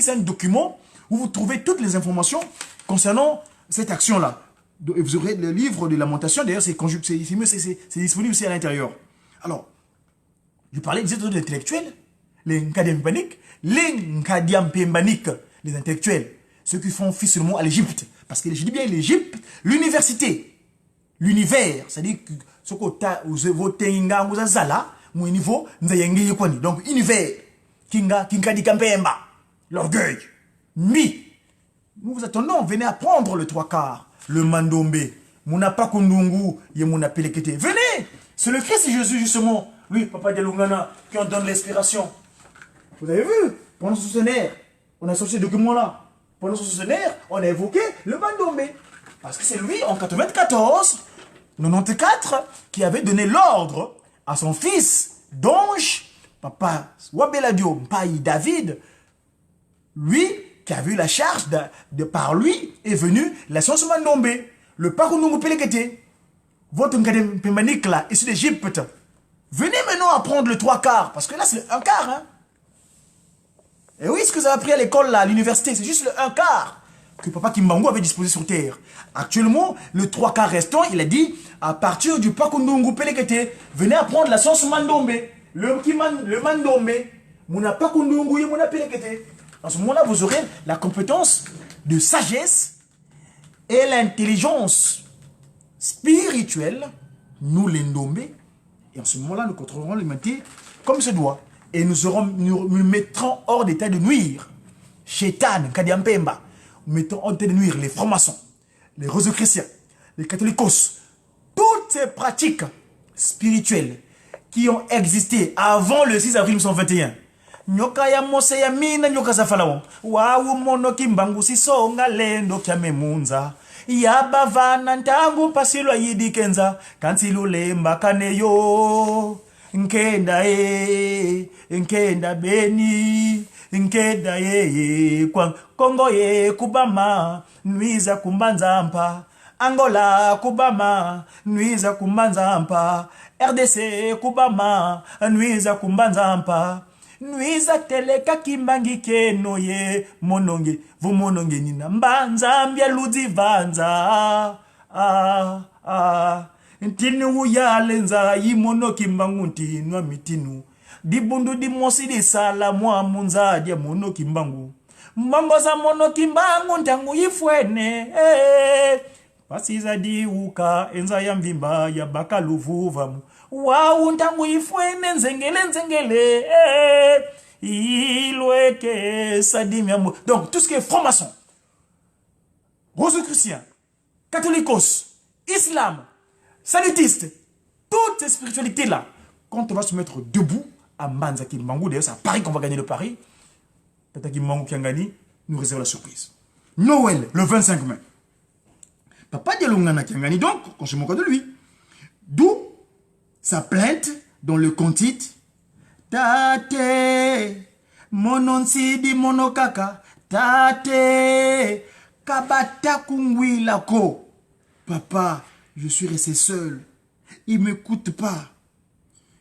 c'est un document où vous trouvez toutes les informations concernant cette action-là. Et vous aurez le livre de lamentation, d'ailleurs c'est disponible aussi à l'intérieur. Alors, je parlais des autres intellectuels, les Nkadiampembaniques, les intellectuels, ceux qui font fils seulement à l'Égypte. Parce que je dis bien l'Égypte, l'université, l'univers, c'est-à-dire que ce que vous tenga vous zala, mon niveau, donc univers. Kinga di Kampemba, l'orgueil. Mi. Nous vous attendons, venez apprendre le 3/4, le Mandombe. Muna Pakundungu, Yemuna Pelekete. Venez! C'est le Christ Jésus, justement. Oui, Papa de Lungana, qui en donne l'inspiration. Vous avez vu? Pendant ce centenaire, on a sorti ce document-là. Pendant ce centenaire, on a évoqué le Mandombe. Parce que c'est lui, en 94, qui avait donné l'ordre à son fils d'ange, Papa Wabeladio Mpaï David, lui, qui a eu la charge par lui, est venu la science Mandombe, le Pakounungu Pelekete, votre Nkadempemanique là, issu d'Égypte. Venez maintenant apprendre le 3/4, parce que là c'est le 1/4. Hein? Et oui, ce que vous avez appris à l'école là, à l'université, c'est juste le 1/4 que Papa Kimbangu avait disposé sur terre. Actuellement, le 3/4 restant, il a dit, à partir du Pakounungu Pelekete, venez apprendre la science Mandombe. Le Mandombe, Muna Pakundungu et Muna Pelekete. En ce moment-là, vous aurez la compétence de sagesse et l'intelligence spirituelle, nous les nommer. Et en ce moment-là, nous contrôlerons l'humanité comme se doit. Et nous mettrons hors d'état de nuire. Chétan, Kadiampemba. mettons en train de nuire les francs-maçons, les rosicruciens, les catholiques, toutes ces pratiques spirituelles qui ont existé avant le 6 avril 1921. Nyoka ya mose ya mina nyoka za Farao. Wawu mono kimbangu sisonga lendo kya memunza. Yabavana ntangu pasilwa yidikenza. Kansilu lemba kaneyo. Nkenda nkenda beni. Nkenda kwa Kongo kubama. Nuiza kumbanzampa. Angola kubama. Nuiza kumbanzampa. RDC kubama. Nuiza kumbanzampa. Nuiza teleka kimbangi keno ye mononge vu mononge nina mbanza mbya ludi vanza ntinu uyalenza yimono kimbangu ntinwa mitinu dibundu di mosi di sala mwa munza dia mono kimbangu mambo za mono kimbangu ntangu yifwene pasiza di uka enza ya mvimba ya bakaluvuvamu Waouh, ntangu ifwene nzengele ilweke sadimiamu. Donc tout ce qui est franc-maçon, rosicrucien, catholicos, islam, salutiste, toutes ces spiritualités là, quand on va se mettre debout à Manza Kimbangu, d'ailleurs c'est à Paris qu'on va gagner le pari, Tata Kimbangu Kiangani nous réserve la surprise. Noël, le 25 mai. Papa Dialongana Kiangani, donc, on se moque de lui. D'où sa plainte dans le cantique Tate mononsidi monokaka Tate kabata kungwilako. Papa, je suis resté seul. Il ne m'écoute pas.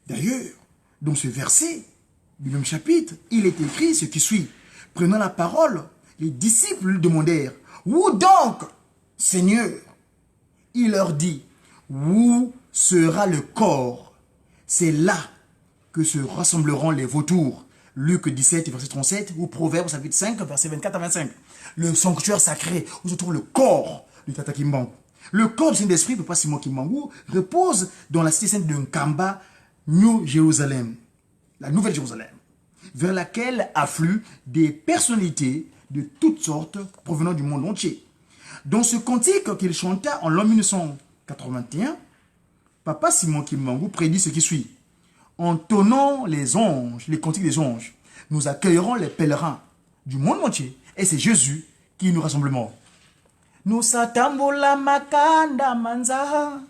D'ailleurs, dans ce verset du même chapitre, il est écrit ce qui suit. Prenant la parole, les disciples lui demandèrent: Où donc, Seigneur? Il leur dit: Où sera le corps? C'est là que se rassembleront les vautours. Luc 17, verset 37, ou Proverbes, chapitre 5, verset 24 à 25. Le sanctuaire sacré, où se trouve le corps du Tata Kimbangu. Le corps du Saint-Esprit, Papa Simon Kimbangu, repose dans la cité sainte de Nkamba, New Jérusalem, la Nouvelle Jérusalem, vers laquelle affluent des personnalités de toutes sortes provenant du monde entier. Dans ce cantique qu'il chanta en l'an 1981, Papa Simon Kimbangu prédit ce qui suit. En tonnant les anges, les cantiques des anges, nous accueillerons les pèlerins du monde entier. Et c'est Jésus qui nous rassemblera. Nous satambola makanda manza.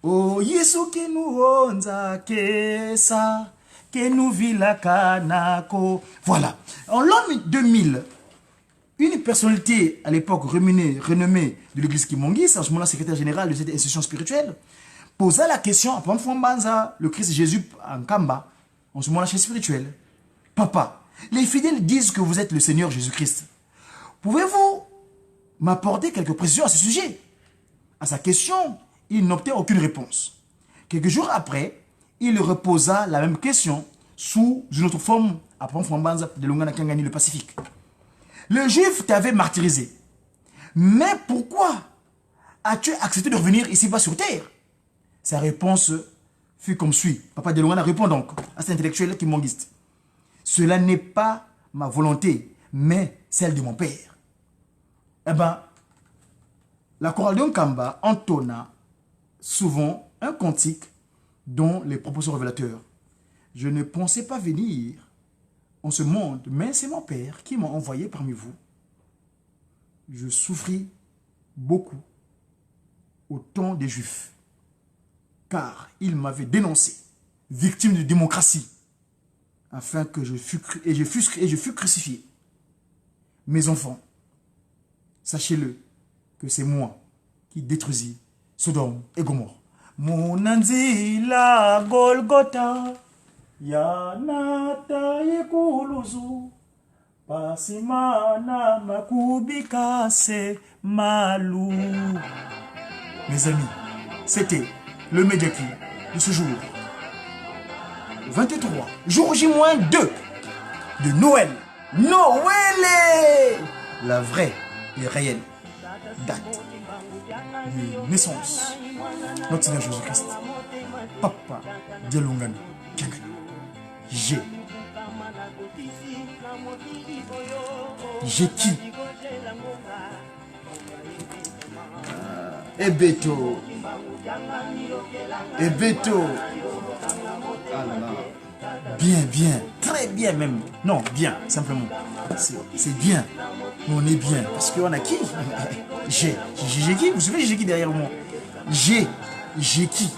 Oh Yesu qui nous onza kesa. Que nous vila kanako. Voilà. En l'an 2000, une personnalité à l'époque renommée de l'église Kimbangu, à ce moment-là secrétaire général de cette institution spirituelle, posa la question à Pamfouambanza, le Christ Jésus en Kamba, en ce moment-là chez spirituel. Papa, les fidèles disent que vous êtes le Seigneur Jésus-Christ. Pouvez-vous m'apporter quelques précisions à ce sujet? À sa question, il n'obtint aucune réponse. Quelques jours après, il reposa la même question sous une autre forme à Pamfouambanza de Longana Kangani, le Pacifique. Le juif t'avait martyrisé. Mais pourquoi as-tu accepté de revenir ici-bas sur terre? Sa réponse fut comme suit. Papa Delongana répond donc à cet intellectuel kimbanguiste. Cela n'est pas ma volonté, mais celle de mon père. Eh bien, la chorale de Nkamba entonna souvent un cantique dont les propos sont révélateurs. Je ne pensais pas venir en ce monde, mais c'est mon père qui m'a envoyé parmi vous. Je souffris beaucoup au temps des Juifs, car il m'avait dénoncé, victime de démocratie, afin que je fus crucifié. Mes enfants, sachez-le que c'est moi qui détruisis Sodome et Gomorrhe. Munanzila Golgotha, Yanata Yekuluzu, Pasimana Makubika se Malou. Mes amis, c'était le Médiaki de ce jour. 23, jour J-2 de Noël. Noël, la vraie et réelle date de naissance. Notre Seigneur Jésus-Christ. Papa Dialongana Kiangani. J'ai qui Et Beto. Et Beto. Ah là là. Bien, bien. Très bien même. Non, bien, simplement. C'est bien. On est bien. Parce qu'on a qui? J'ai qui? Vous savez, j'ai qui derrière moi? J'ai qui?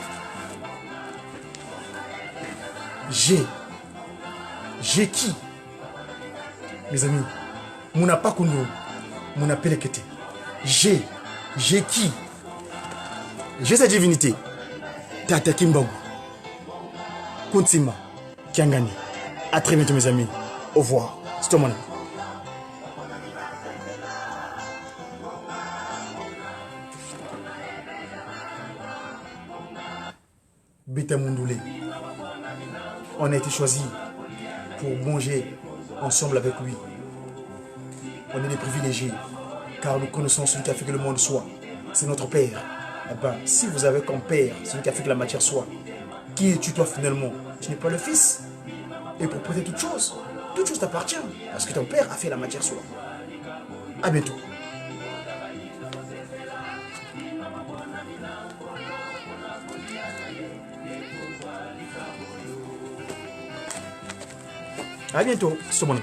J'ai qui? Mes amis, mon pas kondo, mon appel kete. J'ai qui? J'ai cette divinité. Tata Kimbangu. Kuntima. Kiangani. À très bientôt, mes amis. Au revoir. C'est toi, mon ami. Beta Mundoulé. On a été choisi pour manger ensemble avec lui. On est des privilégiés, car nous connaissons celui qui a fait que le monde soit. C'est notre Père. Eh ben, si vous avez comme Père celui qui a fait que la matière soit, qui es-tu toi finalement? Tu n'es pas le Fils. Et pour prêter toute chose t'appartient, parce que ton Père a fait la matière soit. À bientôt. À bientôt, c'est mon nom.